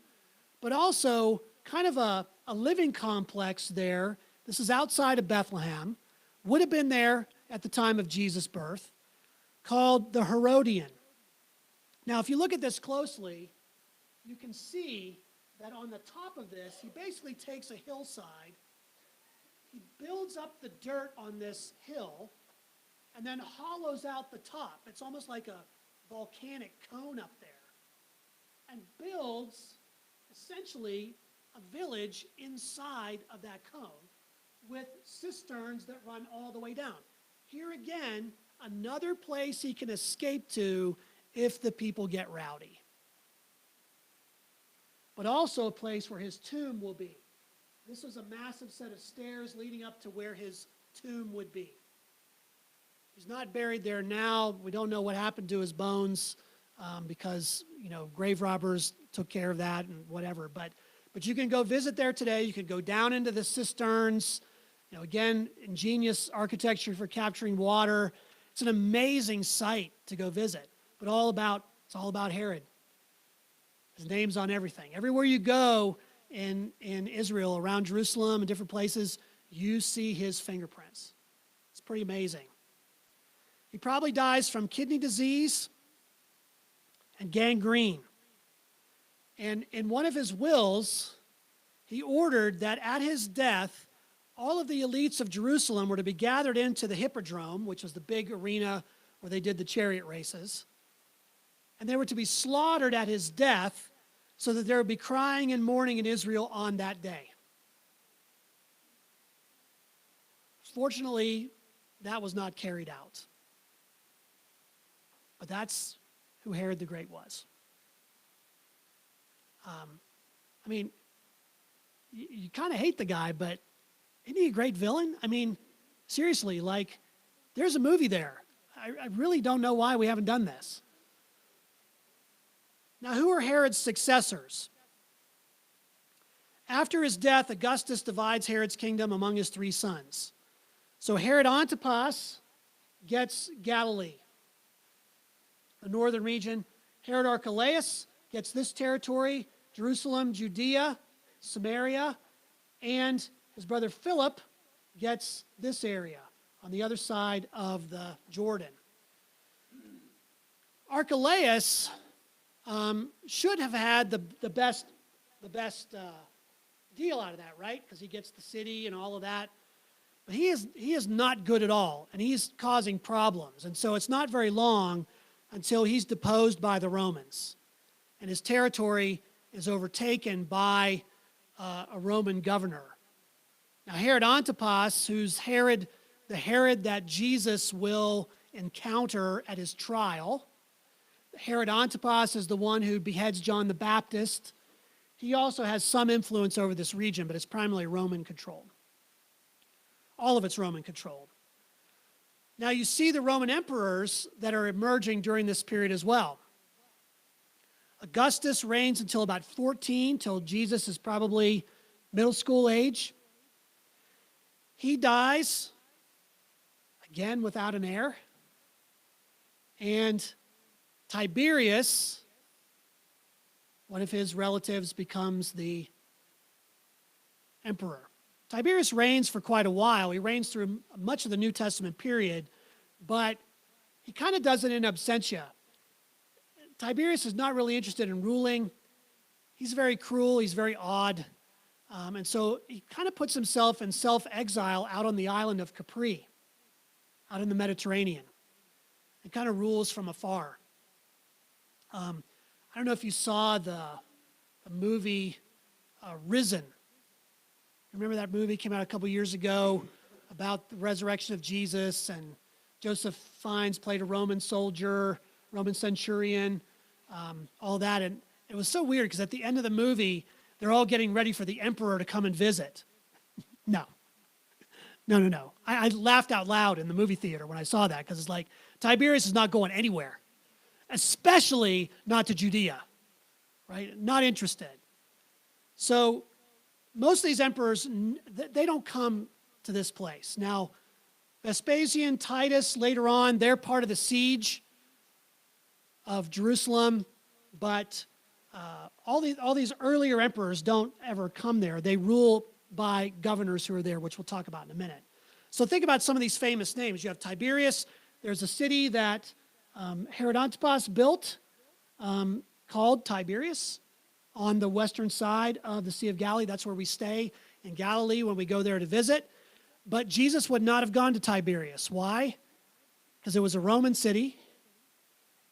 S1: but also kind of a living complex there. This is outside of Bethlehem. Would have been there at the time of Jesus' birth, called the Herodian. Now, if you look at this closely, you can see that on the top of this, he basically takes a hillside, he builds up the dirt on this hill, and then hollows out the top. It's almost like a volcanic cone up there, and builds essentially a village inside of that cone with cisterns that run all the way down. Here again, another place he can escape to if the people get rowdy. But also a place where his tomb will be. This was a massive set of stairs leading up to where his tomb would be. He's not buried there now. We don't know what happened to his bones because, grave robbers took care of that and whatever. But you can go visit there today. You can go down into the cisterns. Again, ingenious architecture for capturing water. It's an amazing site to go visit. But it's all about Herod. His name's on everything. Everywhere you go in Israel, around Jerusalem and different places, you see his fingerprints. It's pretty amazing. He probably dies from kidney disease and gangrene. And in one of his wills, he ordered that at his death, all of the elites of Jerusalem were to be gathered into the Hippodrome, which was the big arena where they did the chariot races. And they were to be slaughtered at his death so that there would be crying and mourning in Israel on that day. Fortunately, that was not carried out. But that's who Herod the Great was. I mean, you kind of hate the guy, but isn't he a great villain? I mean, seriously, like, there's a movie there. I really don't know why we haven't done this. Now, who are Herod's successors? After his death, Augustus divides Herod's kingdom among his 3 sons. So Herod Antipas gets Galilee, the northern region. Herod Archelaus gets this territory, Jerusalem, Judea, Samaria, and his brother Philip gets this area on the other side of the Jordan. Archelaus should have had the best deal out of that, right? Because he gets the city and all of that. But he is not good at all, and he's causing problems. And so it's not very long until he's deposed by the Romans, and his territory is overtaken by a Roman governor. Now, Herod Antipas, who's the Herod that Jesus will encounter at his trial. Herod Antipas is the one who beheads John the Baptist. He also has some influence over this region, but it's primarily Roman-controlled. All of it's Roman-controlled. Now, you see the Roman emperors that are emerging during this period as well. Augustus reigns until about 14, till Jesus is probably middle school age. He dies, again, without an heir. And Tiberius, one of his relatives, becomes the emperor. Tiberius reigns for quite a while. He reigns through much of the New Testament period, but he kind of does it in absentia. Tiberius is not really interested in ruling. He's very cruel. He's very odd. And so he kind of puts himself in self-exile out on the island of Capri, out in the Mediterranean, and kind of rules from afar. I don't know if you saw the movie Risen. Remember that movie came out a couple years ago about the resurrection of Jesus, and Joseph Fiennes played a Roman soldier, Roman centurion, all that. And it was so weird because at the end of the movie, they're all getting ready for the emperor to come and visit. No. I laughed out loud in the movie theater when I saw that because it's like, Tiberius is not going anywhere, especially not to Judea, right? Not interested. So most of these emperors, they don't come to this place. Now, Vespasian, Titus, later on, they're part of the siege of Jerusalem, but all these earlier emperors don't ever come there. They rule by governors who are there, which we'll talk about in a minute. So think about some of these famous names. You have Tiberius. There's a city that Herod Antipas built called Tiberias on the western side of the Sea of Galilee. That's where we stay in Galilee when we go there to visit. But Jesus would not have gone to Tiberias. Why? Because it was a Roman city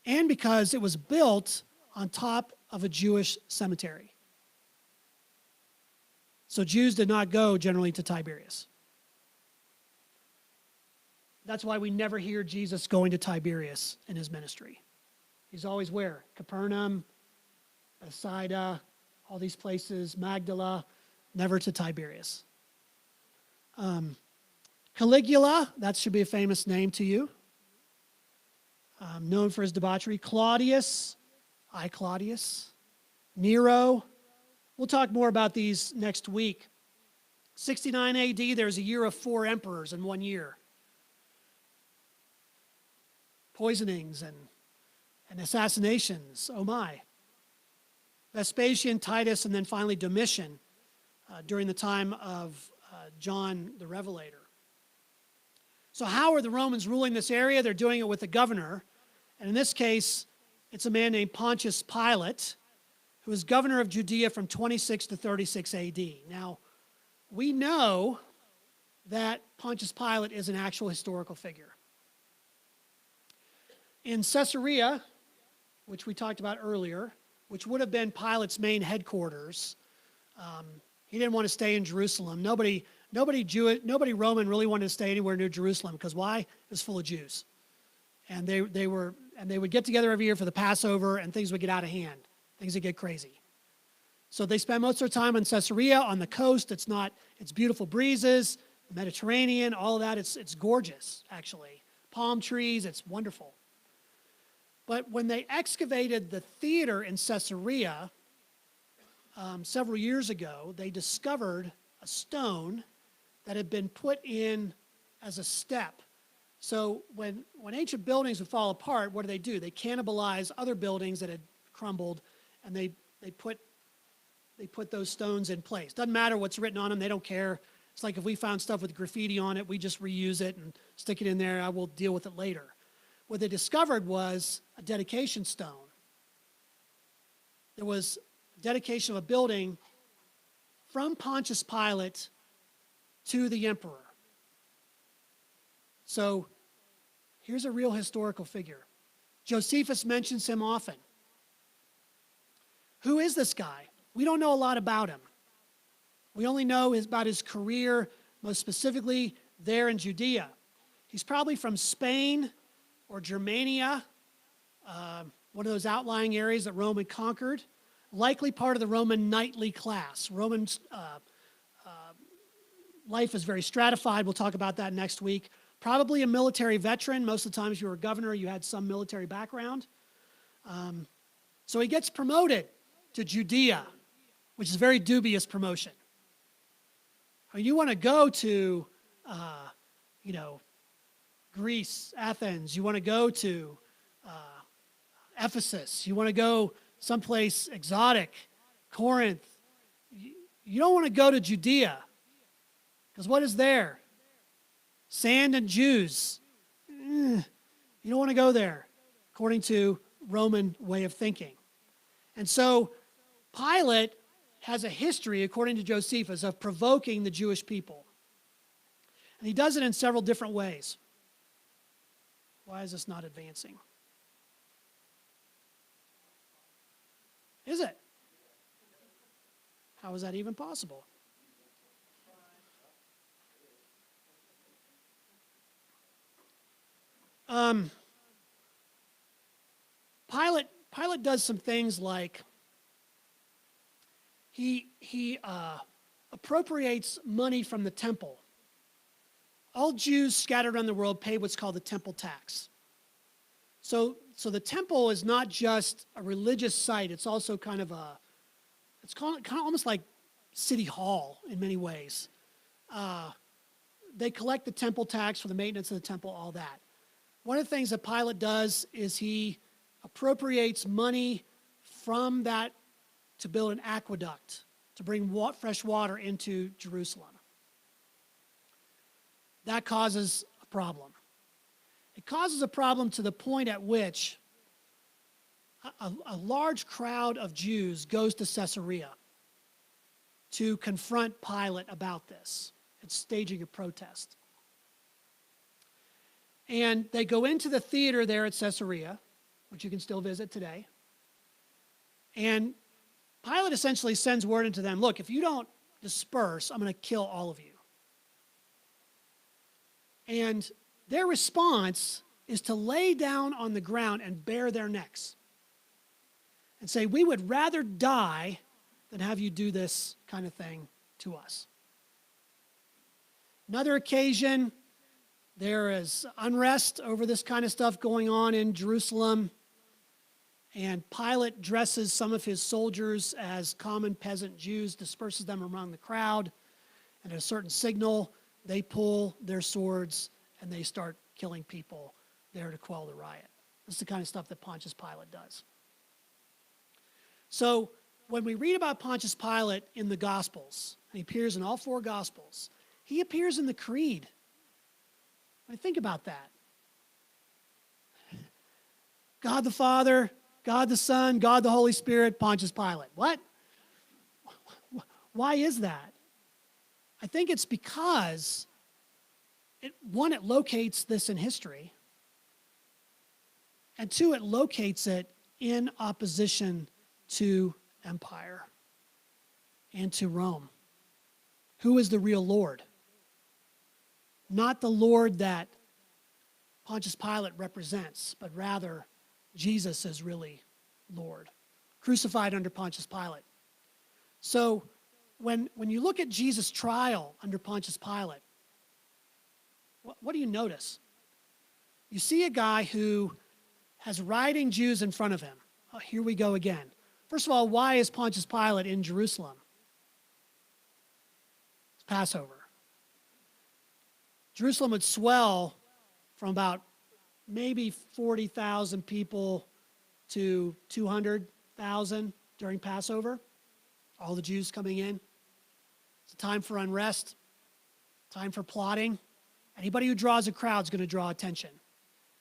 S1: and because it was built on top of a Jewish cemetery. So Jews did not go generally to Tiberias. That's why we never hear Jesus going to Tiberias in his ministry. He's always where? Capernaum, Bethsaida, all these places, Magdala, never to Tiberias. Caligula, that should be a famous name to you, known for his debauchery. Claudius, Claudius. Nero, we'll talk more about these next week. 69 AD, there's a year of 4 emperors in 1 year. Poisonings and assassinations, oh my. Vespasian, Titus, and then finally Domitian during the time of John the Revelator. So how are the Romans ruling this area? They're doing it with a governor. And in this case, It's a man named Pontius Pilate, who was governor of Judea from 26 to 36 AD. Now, we know that Pontius Pilate is an actual historical figure. In Caesarea, which we talked about earlier, which would have been Pilate's main headquarters, he didn't want to stay in Jerusalem. Nobody Roman really wanted to stay anywhere near Jerusalem, because why? It was full of Jews. And they would get together every year for the Passover, and things would get out of hand. Things would get crazy. So they spend most of their time in Caesarea on the coast. It's beautiful breezes, the Mediterranean, all of that. It's gorgeous, actually. Palm trees, it's wonderful. But when they excavated the theater in Caesarea several years ago, they discovered a stone that had been put in as a step. So when ancient buildings would fall apart, what do? They cannibalize other buildings that had crumbled, and they put those stones in place. Doesn't matter what's written on them. They don't care. It's like if we found stuff with graffiti on it, we just reuse it and stick it in there. I will deal with it later. What they discovered was a dedication stone. There was a dedication of a building from Pontius Pilate to the emperor. So here's a real historical figure. Josephus mentions him often. Who is this guy? We don't know a lot about him. We only know about his career, most specifically there in Judea. He's probably from Spain or Germania, one of those outlying areas that Rome had conquered, likely part of the Roman knightly class. Roman life is very stratified. We'll talk about that next week. Probably a military veteran. Most of the time, if you were a governor, you had some military background. So he gets promoted to Judea, which is a very dubious promotion. I mean, you want to go to, Greece, Athens. You want to go to Ephesus. You want to go someplace exotic, Corinth. You don't want to go to Judea, because what is there? Sand and Jews. You don't want to go there, according to Roman way of thinking. And so Pilate has a history, according to Josephus, of provoking the Jewish people. And he does it in several different ways. Why is this not advancing? Is it? How is that even possible? Pilate does some things like he appropriates money from the temple. All Jews scattered around the world pay what's called the temple tax. So the temple is not just a religious site. It's also kind of almost like City Hall in many ways. They collect the temple tax for the maintenance of the temple, all that. One of the things that Pilate does is he appropriates money from that to build an aqueduct, to bring fresh water into Jerusalem. That causes a problem. It causes a problem to the point at which a large crowd of Jews goes to Caesarea to confront Pilate about this. It's staging a protest. And they go into the theater there at Caesarea, which you can still visit today. And Pilate essentially sends word into them, look, if you don't disperse, I'm going to kill all of you. And their response is to lay down on the ground and bare their necks and say, we would rather die than have you do this kind of thing to us. Another occasion, there is unrest over this kind of stuff going on in Jerusalem, and Pilate dresses some of his soldiers as common peasant Jews, disperses them among the crowd, and at a certain signal, they pull their swords and they start killing people there to quell the riot. This is the kind of stuff that Pontius Pilate does. So when we read about Pontius Pilate in the Gospels, and he appears in all four Gospels, he appears in the Creed. I mean, think about that. God the Father, God the Son, God the Holy Spirit, Pontius Pilate. What? Why is that? I think it's because, one, it locates this in history, and two, it locates it in opposition to empire and to Rome. Who is the real Lord? Not the Lord that Pontius Pilate represents, but rather Jesus is really Lord, crucified under Pontius Pilate. So when you look at Jesus' trial under Pontius Pilate, what do you notice? You see a guy who has rioting Jews in front of him. Oh, here we go again. First of all, why is Pontius Pilate in Jerusalem? It's Passover. Jerusalem would swell from about maybe 40,000 people to 200,000 during Passover. All the Jews coming in. It's a time for unrest, time for plotting. Anybody who draws a crowd is going to draw attention.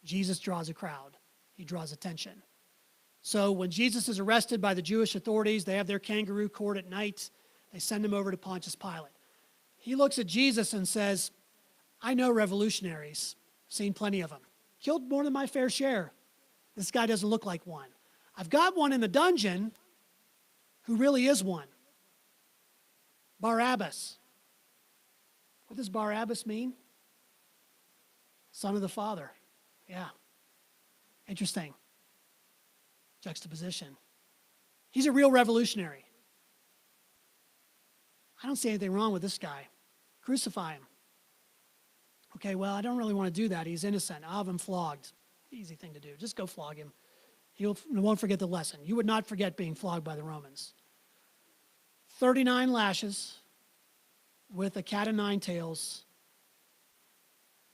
S1: Jesus draws a crowd. He draws attention. So when Jesus is arrested by the Jewish authorities, they have their kangaroo court at night. They send him over to Pontius Pilate. He looks at Jesus and says, I know revolutionaries. Seen plenty of them. Killed more than my fair share. This guy doesn't look like one. I've got one in the dungeon who really is one. Barabbas. What does Barabbas mean? Son of the Father. Yeah. Interesting. Juxtaposition. He's a real revolutionary. I don't see anything wrong with this guy. Crucify him. Okay, well, I don't really want to do that. He's innocent. I'll have him flogged. Easy thing to do. Just go flog him. He won't forget the lesson. You would not forget being flogged by the Romans. 39 lashes with a cat o' nine tails,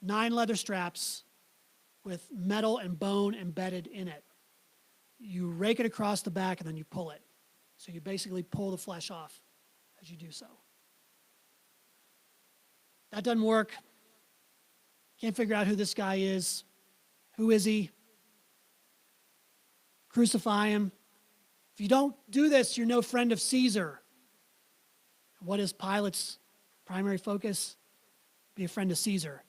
S1: 9 leather straps with metal and bone embedded in it. You rake it across the back and then you pull it. So you basically pull the flesh off as you do so. That doesn't work. Can't figure out who this guy is. Who is he? Crucify him. If you don't do this, you're no friend of Caesar. What is Pilate's primary focus? Be a friend of Caesar.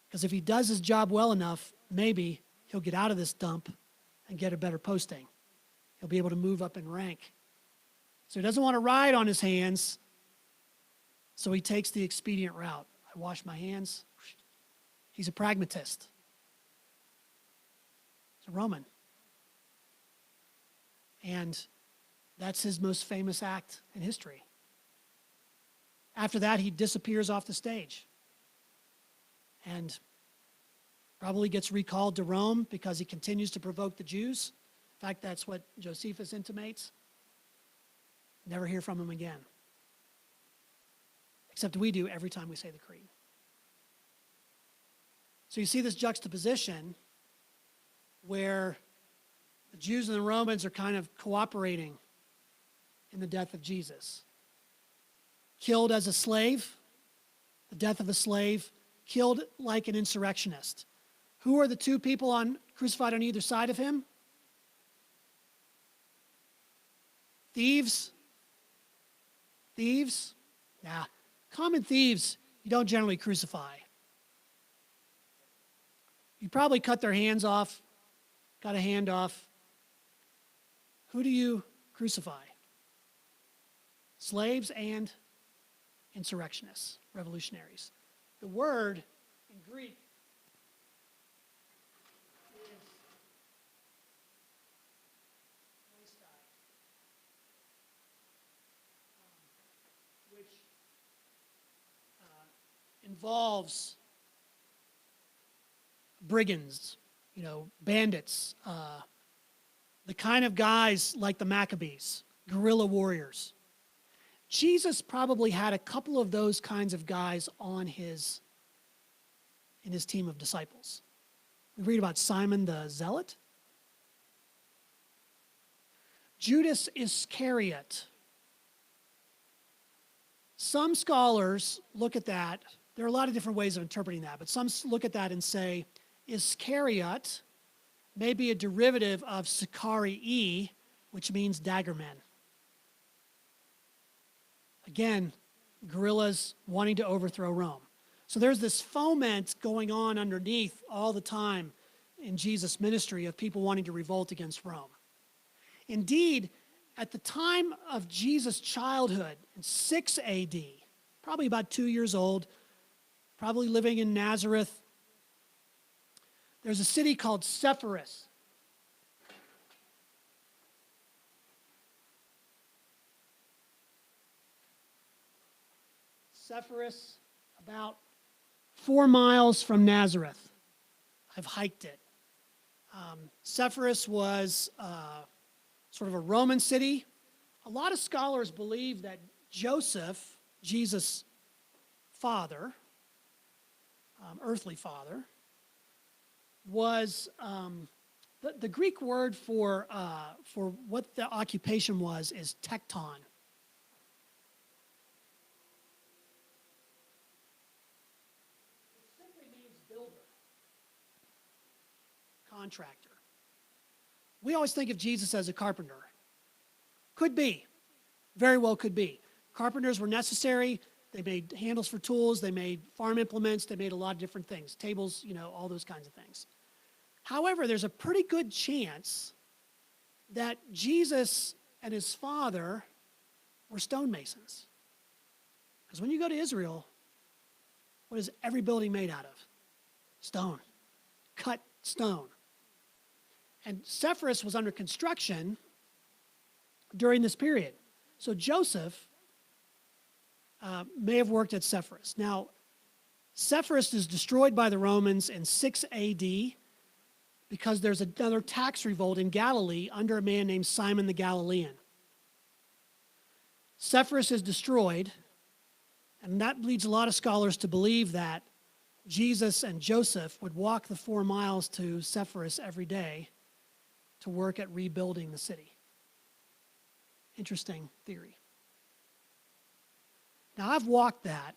S1: Because if he does his job well enough, maybe he'll get out of this dump and get a better posting. He'll be able to move up in rank. So he doesn't want to ride on his hands, so he takes the expedient route. I wash my hands. He's a pragmatist. He's a Roman. And that's his most famous act in history. After that, he disappears off the stage and probably gets recalled to Rome because he continues to provoke the Jews. In fact, that's what Josephus intimates. Never hear from him again. Except we do every time we say the creed. So you see this juxtaposition where the Jews and the Romans are kind of cooperating in the death of Jesus. Killed as a slave, the death of a slave, killed like an insurrectionist. Who are the two people crucified on either side of him? Thieves? Thieves? Nah. Common thieves, you don't generally crucify. You probably cut their hands off, got a hand off. Who do you crucify? Slaves and insurrectionists, revolutionaries. The word in Greek is which involves brigands, bandits, the kind of guys like the Maccabees, guerrilla warriors. Jesus probably had a couple of those kinds of guys in his team of disciples. We read about Simon the Zealot. Judas Iscariot. Some scholars look at that. There are a lot of different ways of interpreting that, but some look at that and say, Iscariot may be a derivative of Sicarii, which means daggermen. Again, guerrillas wanting to overthrow Rome. So there's this foment going on underneath all the time in Jesus' ministry of people wanting to revolt against Rome. Indeed, at the time of Jesus' childhood, in 6 AD, probably about 2 years old, probably living in Nazareth, there's a city called Sepphoris. Sepphoris, about 4 miles from Nazareth. I've hiked it. Sepphoris was sort of a Roman city. A lot of scholars believe that Joseph, Jesus' father, earthly father, was the Greek word for what the occupation was is tekton. It simply means builder, contractor. We always think of Jesus as a carpenter. Could be. Very well could be. Carpenters were necessary. They made handles for tools. They made farm implements. They made a lot of different things. Tables, all those kinds of things. However, there's a pretty good chance that Jesus and his father were stonemasons. Because when you go to Israel, what is every building made out of? Stone. Cut stone. And Sepphoris was under construction during this period. So Joseph may have worked at Sepphoris. Now, Sepphoris is destroyed by the Romans in 6 AD because there's another tax revolt in Galilee under a man named Simon the Galilean. Sepphoris is destroyed, and that leads a lot of scholars to believe that Jesus and Joseph would walk the 4 miles to Sepphoris every day to work at rebuilding the city. Interesting theory. Now, I've walked that.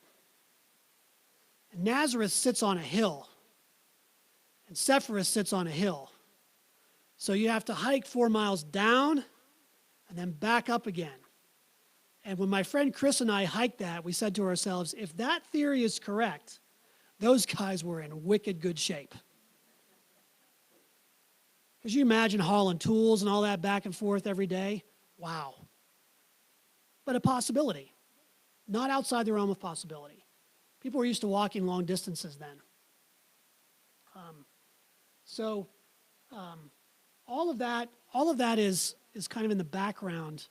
S1: And Nazareth sits on a hill. And Sepphoris sits on a hill. So you have to hike 4 miles down and then back up again. And when my friend Chris and I hiked that, we said to ourselves, if that theory is correct, those guys were in wicked good shape. Could you imagine hauling tools and all that back and forth every day? Wow. But a possibility. Not outside the realm of possibility. People were used to walking long distances then. All of that is kind of in the background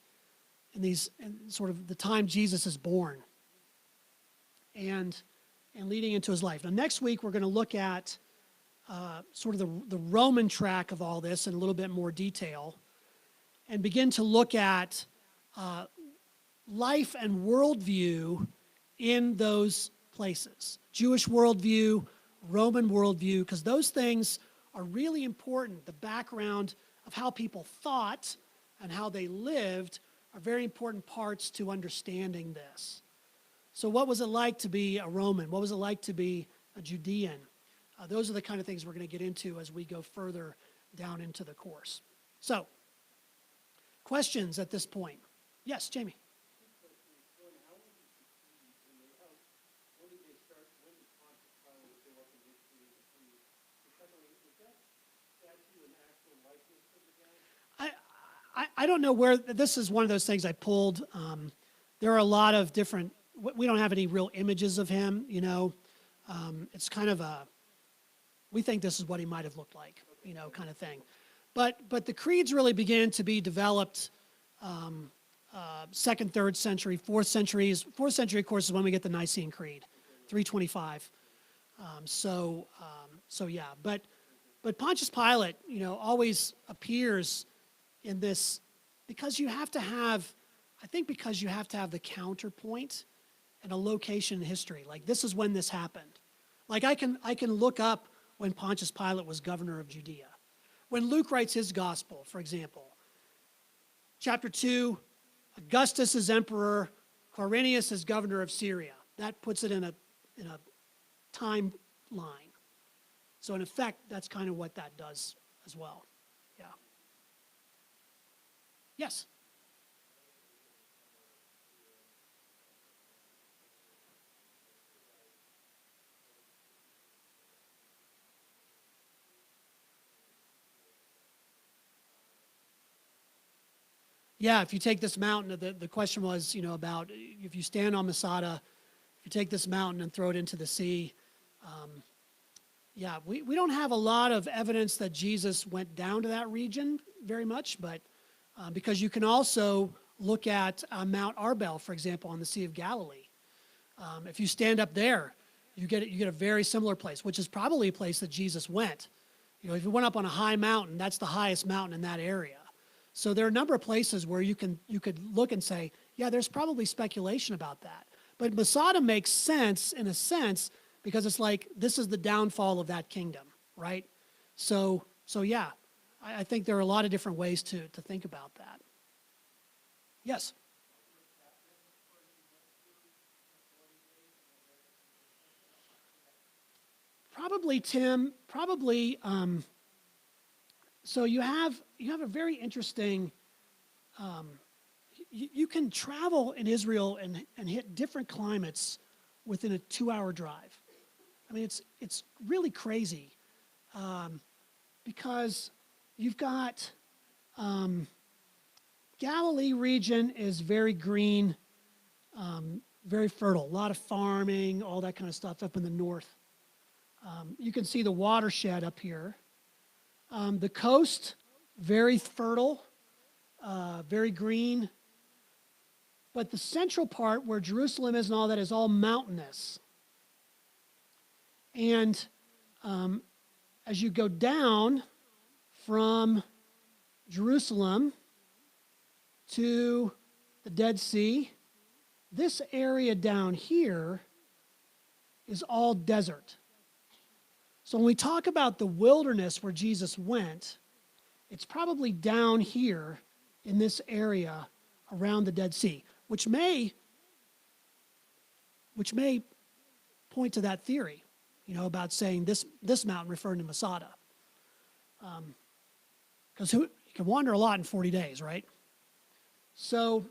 S1: in sort of the time Jesus is born and leading into his life. Now, next week we're going to look at sort of the Roman track of all this in a little bit more detail and begin to look at life and worldview in those places. Jewish worldview, Roman worldview, because those things are really important. The background of how people thought and how they lived are very important parts to understanding this. So what was it like to be a Roman? What was it like to be a Judean? Those are the kind of things we're going to get into as we go further down into the course. So, questions at this point? Yes, Jamie. I don't know where, this is one of those things I pulled. There are a lot of different, we don't have any real images of him, It's kind of we think this is what he might have looked like, kind of thing. But the creeds really began to be developed 2nd, 3rd century, 4th centuries. 4th century, of course, is when we get the Nicene Creed, 325. So yeah. But Pontius Pilate, always appears in this because you have to have the counterpoint and a location in history. Like, this is when this happened. Like, I can look up when Pontius Pilate was governor of Judea. When Luke writes his gospel, for example, chapter 2, Augustus is emperor, Quirinius is governor of Syria. That puts it in a timeline. So in effect, that's kind of what that does as well. Yeah. Yes. Yeah, if you take this mountain, the question was, about if you stand on Masada, if you take this mountain and throw it into the sea. Yeah, we don't have a lot of evidence that Jesus went down to that region very much, but because you can also look at Mount Arbel, for example, on the Sea of Galilee. If you stand up there, you get a very similar place, which is probably a place that Jesus went. If you went up on a high mountain, that's the highest mountain in that area. So there are a number of places where you could look and say, yeah, there's probably speculation about that. But Masada makes sense in a sense because it's like this is the downfall of that kingdom, right? So yeah, I think there are a lot of different ways to think about that. Yes? Probably, Tim, so you have a very interesting, you can travel in Israel and hit different climates within a 2-hour drive. I mean, it's really crazy because you've got Galilee region is very green, very fertile, a lot of farming, all that kind of stuff up in the north. You can see the watershed up here. The coast, very fertile, very green. But the central part where Jerusalem is and all that is all mountainous. And as you go down from Jerusalem to the Dead Sea, this area down here is all desert. So when we talk about the wilderness where Jesus went, it's probably down here in this area around the Dead Sea, which may point to that theory, about saying this mountain referring to Masada. Because you can wander a lot in 40 days, right? So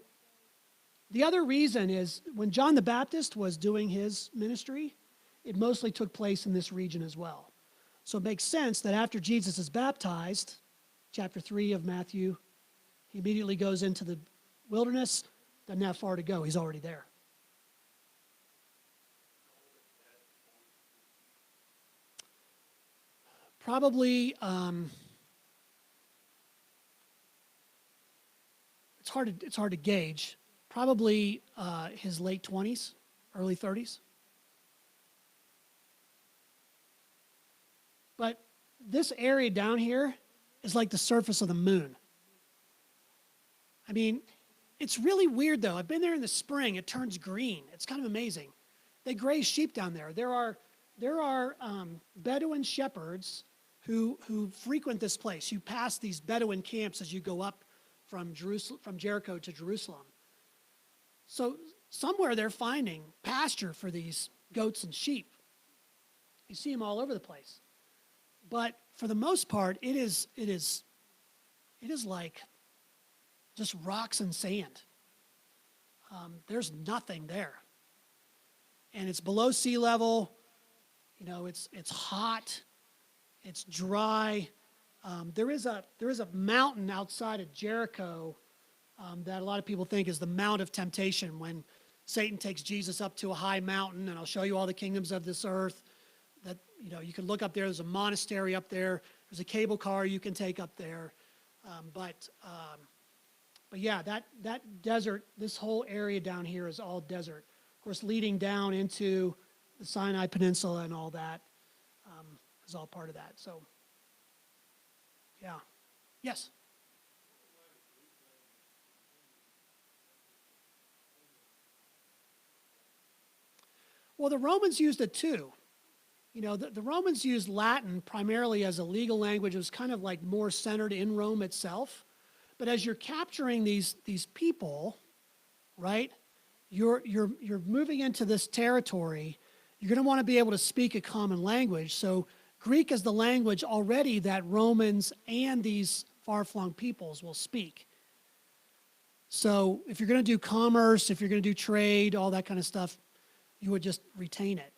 S1: the other reason is when John the Baptist was doing his ministry, it mostly took place in this region as well. So it makes sense that after Jesus is baptized, chapter 3 of Matthew, he immediately goes into the wilderness, doesn't have far to go, he's already there. Probably, it's hard to gauge. Probably his late 20s, early 30s. But this area down here is like the surface of the moon. I mean, it's really weird though. I've been there in the spring. It turns green. It's kind of amazing. They graze sheep down there. There are Bedouin shepherds who frequent this place. You pass these Bedouin camps as you go up from Jericho to Jerusalem. So somewhere they're finding pasture for these goats and sheep. You see them all over the place. But for the most part, it is like just rocks and sand. There's nothing there. And it's below sea level. It's hot. It's dry. There is a mountain outside of Jericho that a lot of people think is the Mount of Temptation when Satan takes Jesus up to a high mountain, and I'll show you all the kingdoms of this earth. That you can look up there. There's a monastery up there. There's a cable car you can take up there. But yeah, that desert, this whole area down here is all desert. Of course, leading down into the Sinai Peninsula and all that is all part of that. So, yeah. Yes? Well, the Romans used it too. The Romans used Latin primarily as a legal language. It was kind of like more centered in Rome itself. But as you're capturing these people, right, you're moving into this territory. You're going to want to be able to speak a common language. So Greek is the language already that Romans and these far-flung peoples will speak. So if you're going to do commerce, if you're going to do trade, all that kind of stuff, you would just retain it.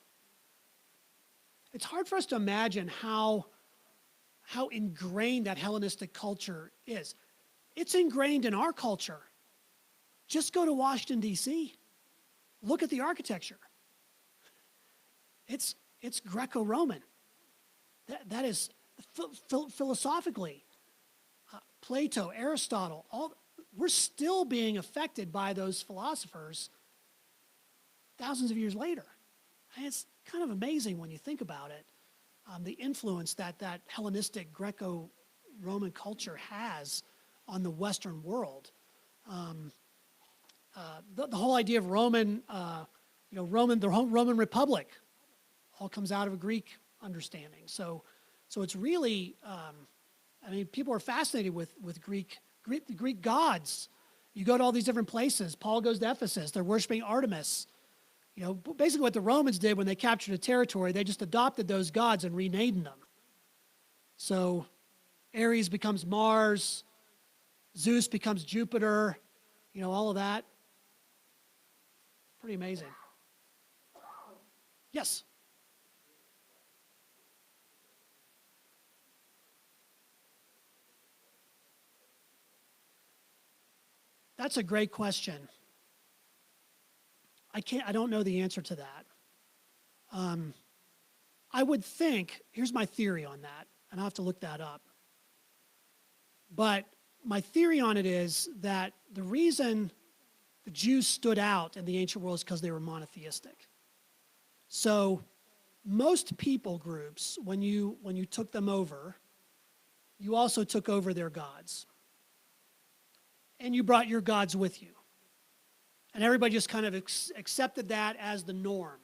S1: It's hard for us to imagine how ingrained that Hellenistic culture is. It's ingrained in our culture. Just go to Washington, D.C. Look at the architecture. It's Greco-Roman. That is philosophically, Plato, Aristotle, we're still being affected by those philosophers thousands of years later. And it's kind of amazing when you think about it, the influence that Hellenistic Greco-Roman culture has on the Western world. The whole idea of Roman, the Roman Republic all comes out of a Greek understanding. So it's really, people are fascinated with the Greek gods. You go to all these different places. Paul goes to Ephesus. They're worshiping Artemis. Basically what the Romans did when they captured a territory, they just adopted those gods and renamed them. So Ares becomes Mars, Zeus becomes Jupiter, all of that. Pretty amazing. Yes? That's a great question. I don't know the answer to that. I would think, here's my theory on that, and I'll have to look that up. But my theory on it is that the reason the Jews stood out in the ancient world is because they were monotheistic. So most people groups, when you took them over, you also took over their gods. And you brought your gods with you. And everybody just kind of accepted that as the norm.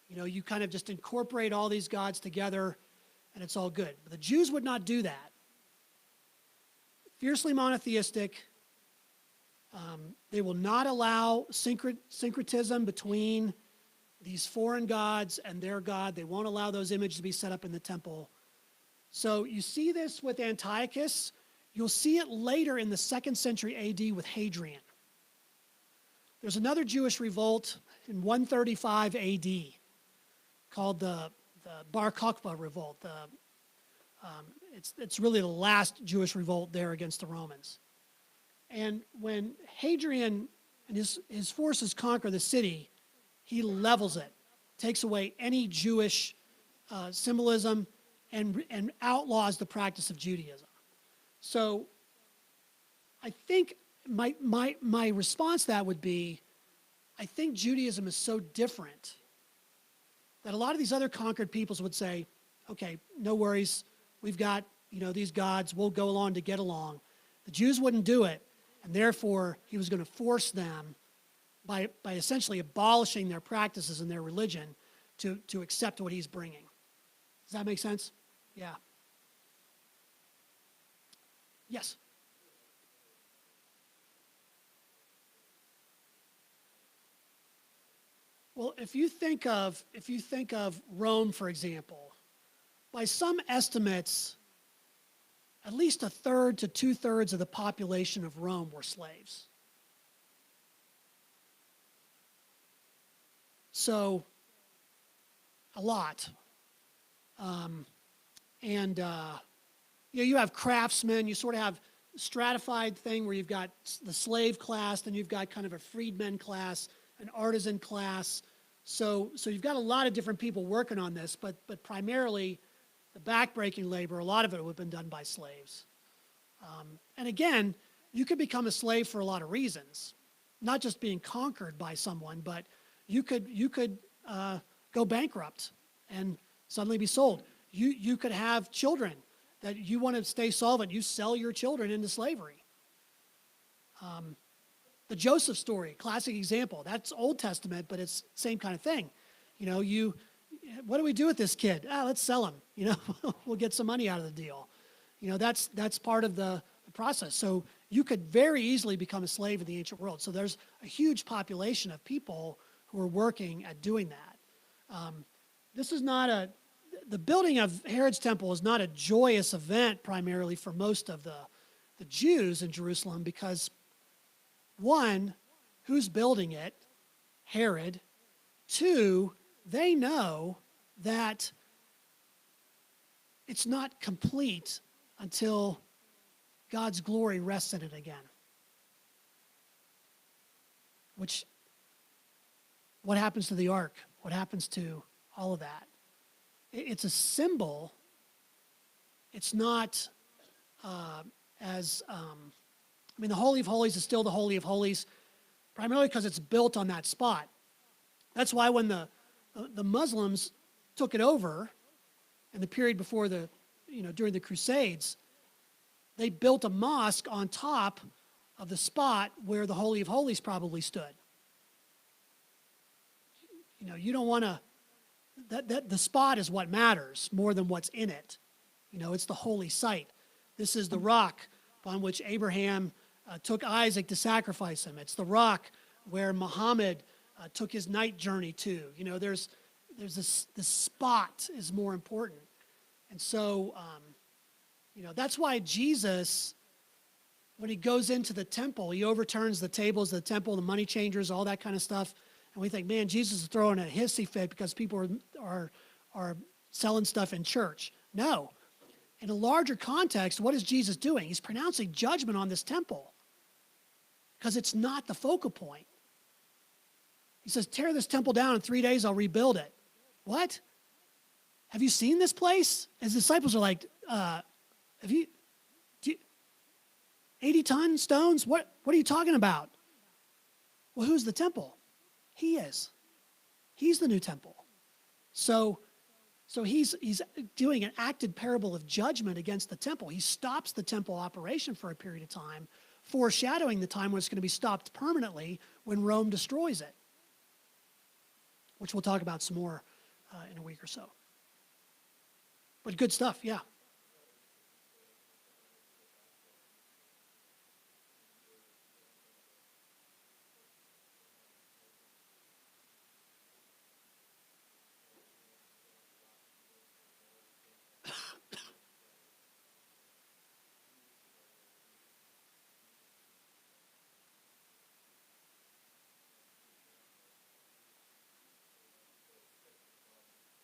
S1: You kind of just incorporate all these gods together, and it's all good. But the Jews would not do that. Fiercely monotheistic. They will not allow syncretism between these foreign gods and their God. They won't allow those images to be set up in the temple. So you see this with Antiochus. You'll see it later in the 2nd century AD with Hadrian. There's another Jewish revolt in 135 AD called the Bar Kokhba revolt. It's really the last Jewish revolt there against the Romans. And when Hadrian and his forces conquer the city, he levels it, takes away any Jewish symbolism, and outlaws the practice of Judaism. So I think my response to that would be, I think Judaism is so different that a lot of these other conquered peoples would say, okay, no worries, we've got these gods, we'll go along to get along. The Jews wouldn't do it, and therefore he was going to force them by essentially abolishing their practices and their religion to accept what he's bringing. Does that make sense? Yeah. Yes. Well, if you think of Rome, for example, by some estimates, at least 1/3 to 2/3 of the population of Rome were slaves. So, a lot. You have craftsmen, you sort of have a stratified thing where you've got the slave class, then you've got kind of a freedmen class, an artisan class. So you've got a lot of different people working on this, but primarily the backbreaking labor, a lot of it would have been done by slaves. And again, you could become a slave for a lot of reasons, not just being conquered by someone, but you could go bankrupt and suddenly be sold. You could have children that you want to stay solvent. You sell your children into slavery. The Joseph story, classic example. That's Old Testament, but it's the same kind of thing. What do we do with this kid? Let's sell him. We'll get some money out of the deal. That's part of the process. So you could very easily become a slave in the ancient world. So there's a huge population of people who are working at doing that. the building of Herod's temple is not a joyous event primarily for most of the Jews in Jerusalem because, one, who's building it? Herod. Two, they know that it's not complete until God's glory rests in it again. Which, what happens to the ark? What happens to all of that? It's a symbol. It's not the Holy of Holies is still the Holy of Holies, primarily because it's built on that spot. That's why when the Muslims took it over in the period before during the Crusades, they built a mosque on top of the spot where the Holy of Holies probably stood. You don't want to, that the spot is what matters more than what's in it. It's the holy site. This is the rock upon which Abraham took Isaac to sacrifice him. It's the rock where Muhammad took his night journey to. There's this spot is more important. And so, that's why Jesus, when he goes into the temple, he overturns the tables of the temple, the money changers, all that kind of stuff. And we think, man, Jesus is throwing a hissy fit because people are selling stuff in church. No. In a larger context, what is Jesus doing? He's pronouncing judgment on this temple because it's not the focal point. He says, tear this temple down in 3 days, I'll rebuild it. What? Have you seen this place? His disciples are like, 80-ton stones? What are you talking about? Well, who's the temple? He is. He's the new temple. So he's doing an acted parable of judgment against the temple. He stops the temple operation for a period of time, foreshadowing the time when it's going to be stopped permanently when Rome destroys it, which we'll talk about some more in a week or so. But good stuff, yeah.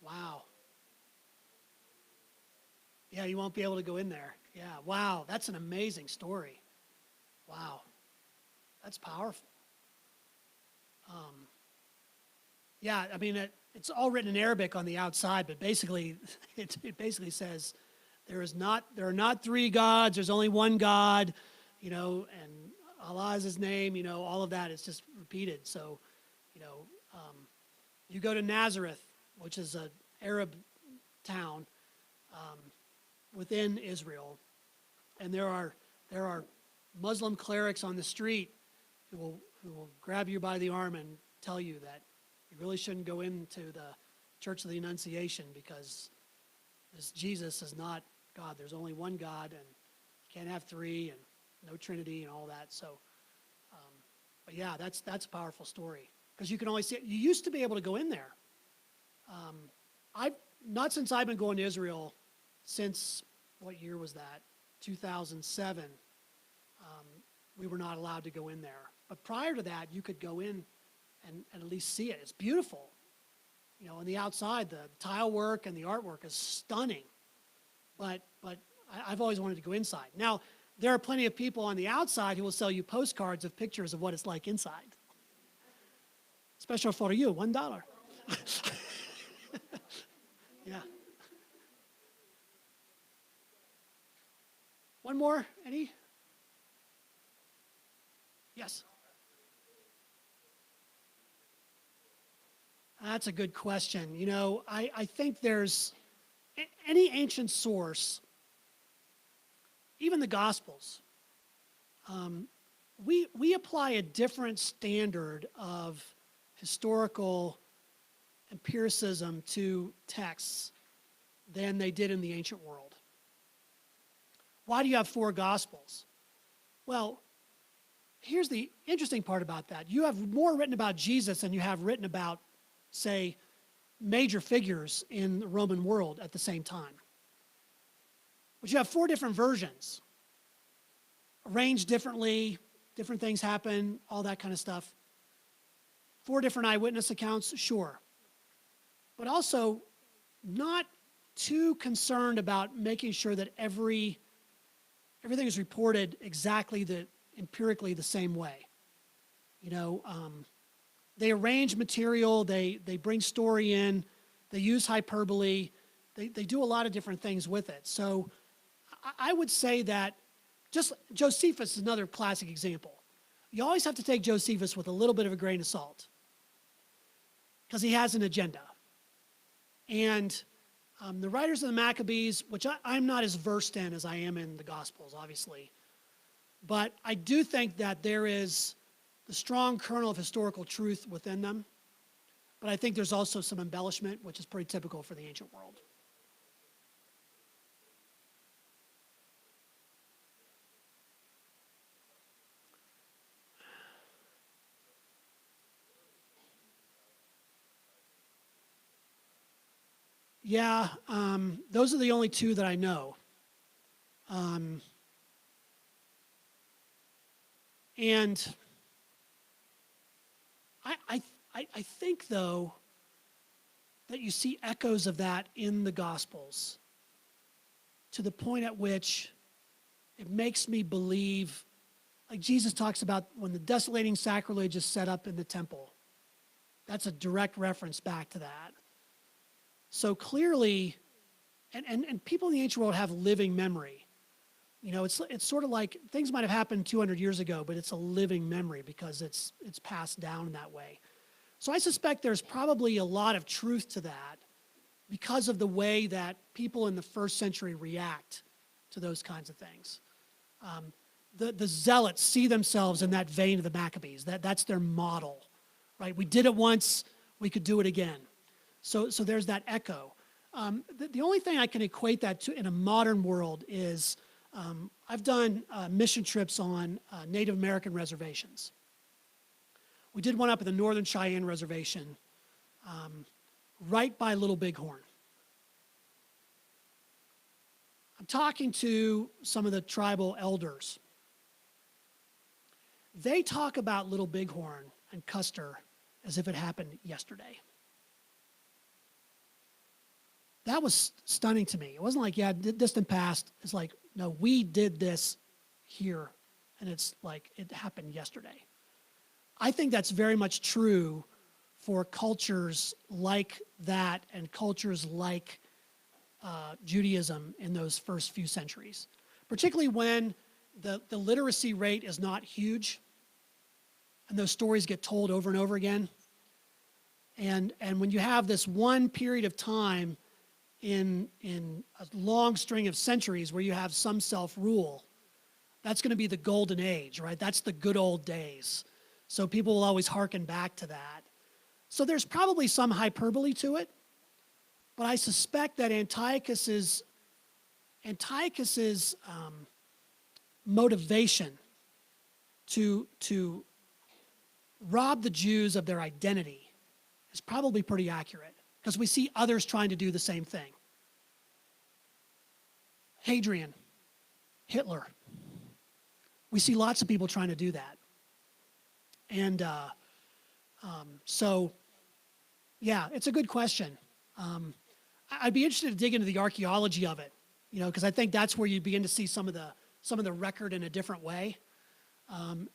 S1: Wow. Yeah, you won't be able to go in there. Yeah, wow, that's an amazing story. Wow, that's powerful. Yeah, it's all written in Arabic on the outside, but basically, it basically says there are not three gods. There's only one God, and Allah is His name. All of that is just repeated. So, you go to Nazareth, which is an Arab town within Israel, and there are Muslim clerics on the street who will grab you by the arm and tell you that you really shouldn't go into the Church of the Annunciation because this Jesus is not God. There's only one God, and you can't have three, and no Trinity, and all that. So, but yeah, that's a powerful story because you can only see it. You used to be able to go in there. Not since I've been going to Israel, since, what year was that? 2007. We were not allowed to go in there. But prior to that, you could go in and at least see it. It's beautiful. On the outside, the tile work and the artwork is stunning. But I've always wanted to go inside. Now, there are plenty of people on the outside who will sell you postcards of pictures of what it's like inside. Special for you, $1. Yeah. One more, Eddie? Yes. That's a good question. I think there's any ancient source, even the Gospels, we apply a different standard of historical empiricism to texts than they did in the ancient world. Why do you have 4 Gospels? Well, here's the interesting part about that. You have more written about Jesus than you have written about, say, major figures in the Roman world at the same time. But you have 4 different versions, arranged differently, different things happen, all that kind of stuff. 4 different eyewitness accounts, sure. But also not too concerned about making sure that everything is reported exactly empirically the same way. You know, they arrange material, they bring story in, they use hyperbole, they do a lot of different things with it. So I would say that just Josephus is another classic example. You always have to take Josephus with a little bit of a grain of salt because he has an agenda. And the writers of the Maccabees, which I'm not as versed in as I am in the Gospels, obviously, but I do think that there is the strong kernel of historical truth within them. But I think there's also some embellishment, which is pretty typical for the ancient world. Yeah, those are the only 2 that I know. And I think, though, that you see echoes of that in the Gospels to the point at which it makes me believe, like Jesus talks about when the desolating sacrilege is set up in the temple. That's a direct reference back to that. So clearly, and people in the ancient world have living memory. You know, it's sort of like things might have happened 200 years ago, but it's a living memory because it's passed down in that way. So I suspect there's probably a lot of truth to that because of the way that people in the first century react to those kinds of things. The zealots see themselves in that vein of the Maccabees. That's their model, right? We did it once, we could do it again. So there's that echo. The only thing I can equate that to in a modern world is I've done mission trips on Native American reservations. We did one up at the Northern Cheyenne Reservation, right by Little Bighorn. I'm talking to some of the tribal elders. They talk about Little Bighorn and Custer as if it happened yesterday. That was stunning to me. It wasn't like, yeah, distant past. It's like, no, we did this here, and it's like it happened yesterday. I think that's very much true for cultures like that and cultures like Judaism in those first few centuries, particularly when the literacy rate is not huge and those stories get told over and over again. And when you have this one period of time in a long string of centuries where you have some self-rule, that's going to be the golden age, right? That's the good old days. So people will always hearken back to that. So there's probably some hyperbole to it, but I suspect that Antiochus's motivation to rob the Jews of their identity is probably pretty accurate, because we see others trying to do the same thing. Hadrian, Hitler. We see lots of people trying to do that. And so, yeah, it's a good question. I'd be interested to dig into the archaeology of it, you know, because I think that's where you begin to see some of the record in a different way.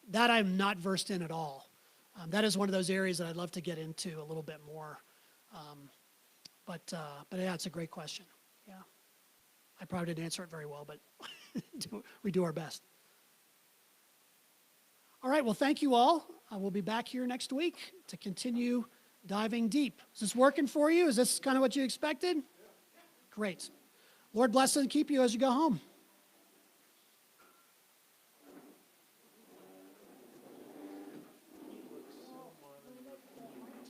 S1: That I'm not versed in at all. That is one of those areas that I'd love to get into a little bit more. But yeah, it's a great question. Yeah, I probably didn't answer it very well, but we do our best. All right, well, thank you all. We'll be back here next week to continue diving deep. Is this working for you? Is this kind of what you expected? Great. Lord bless and keep you as you go home.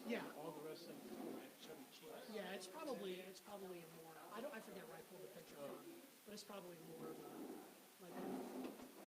S1: Yeah. Yeah, it's probably more. I forget where I pulled the picture from, but it's probably more of a like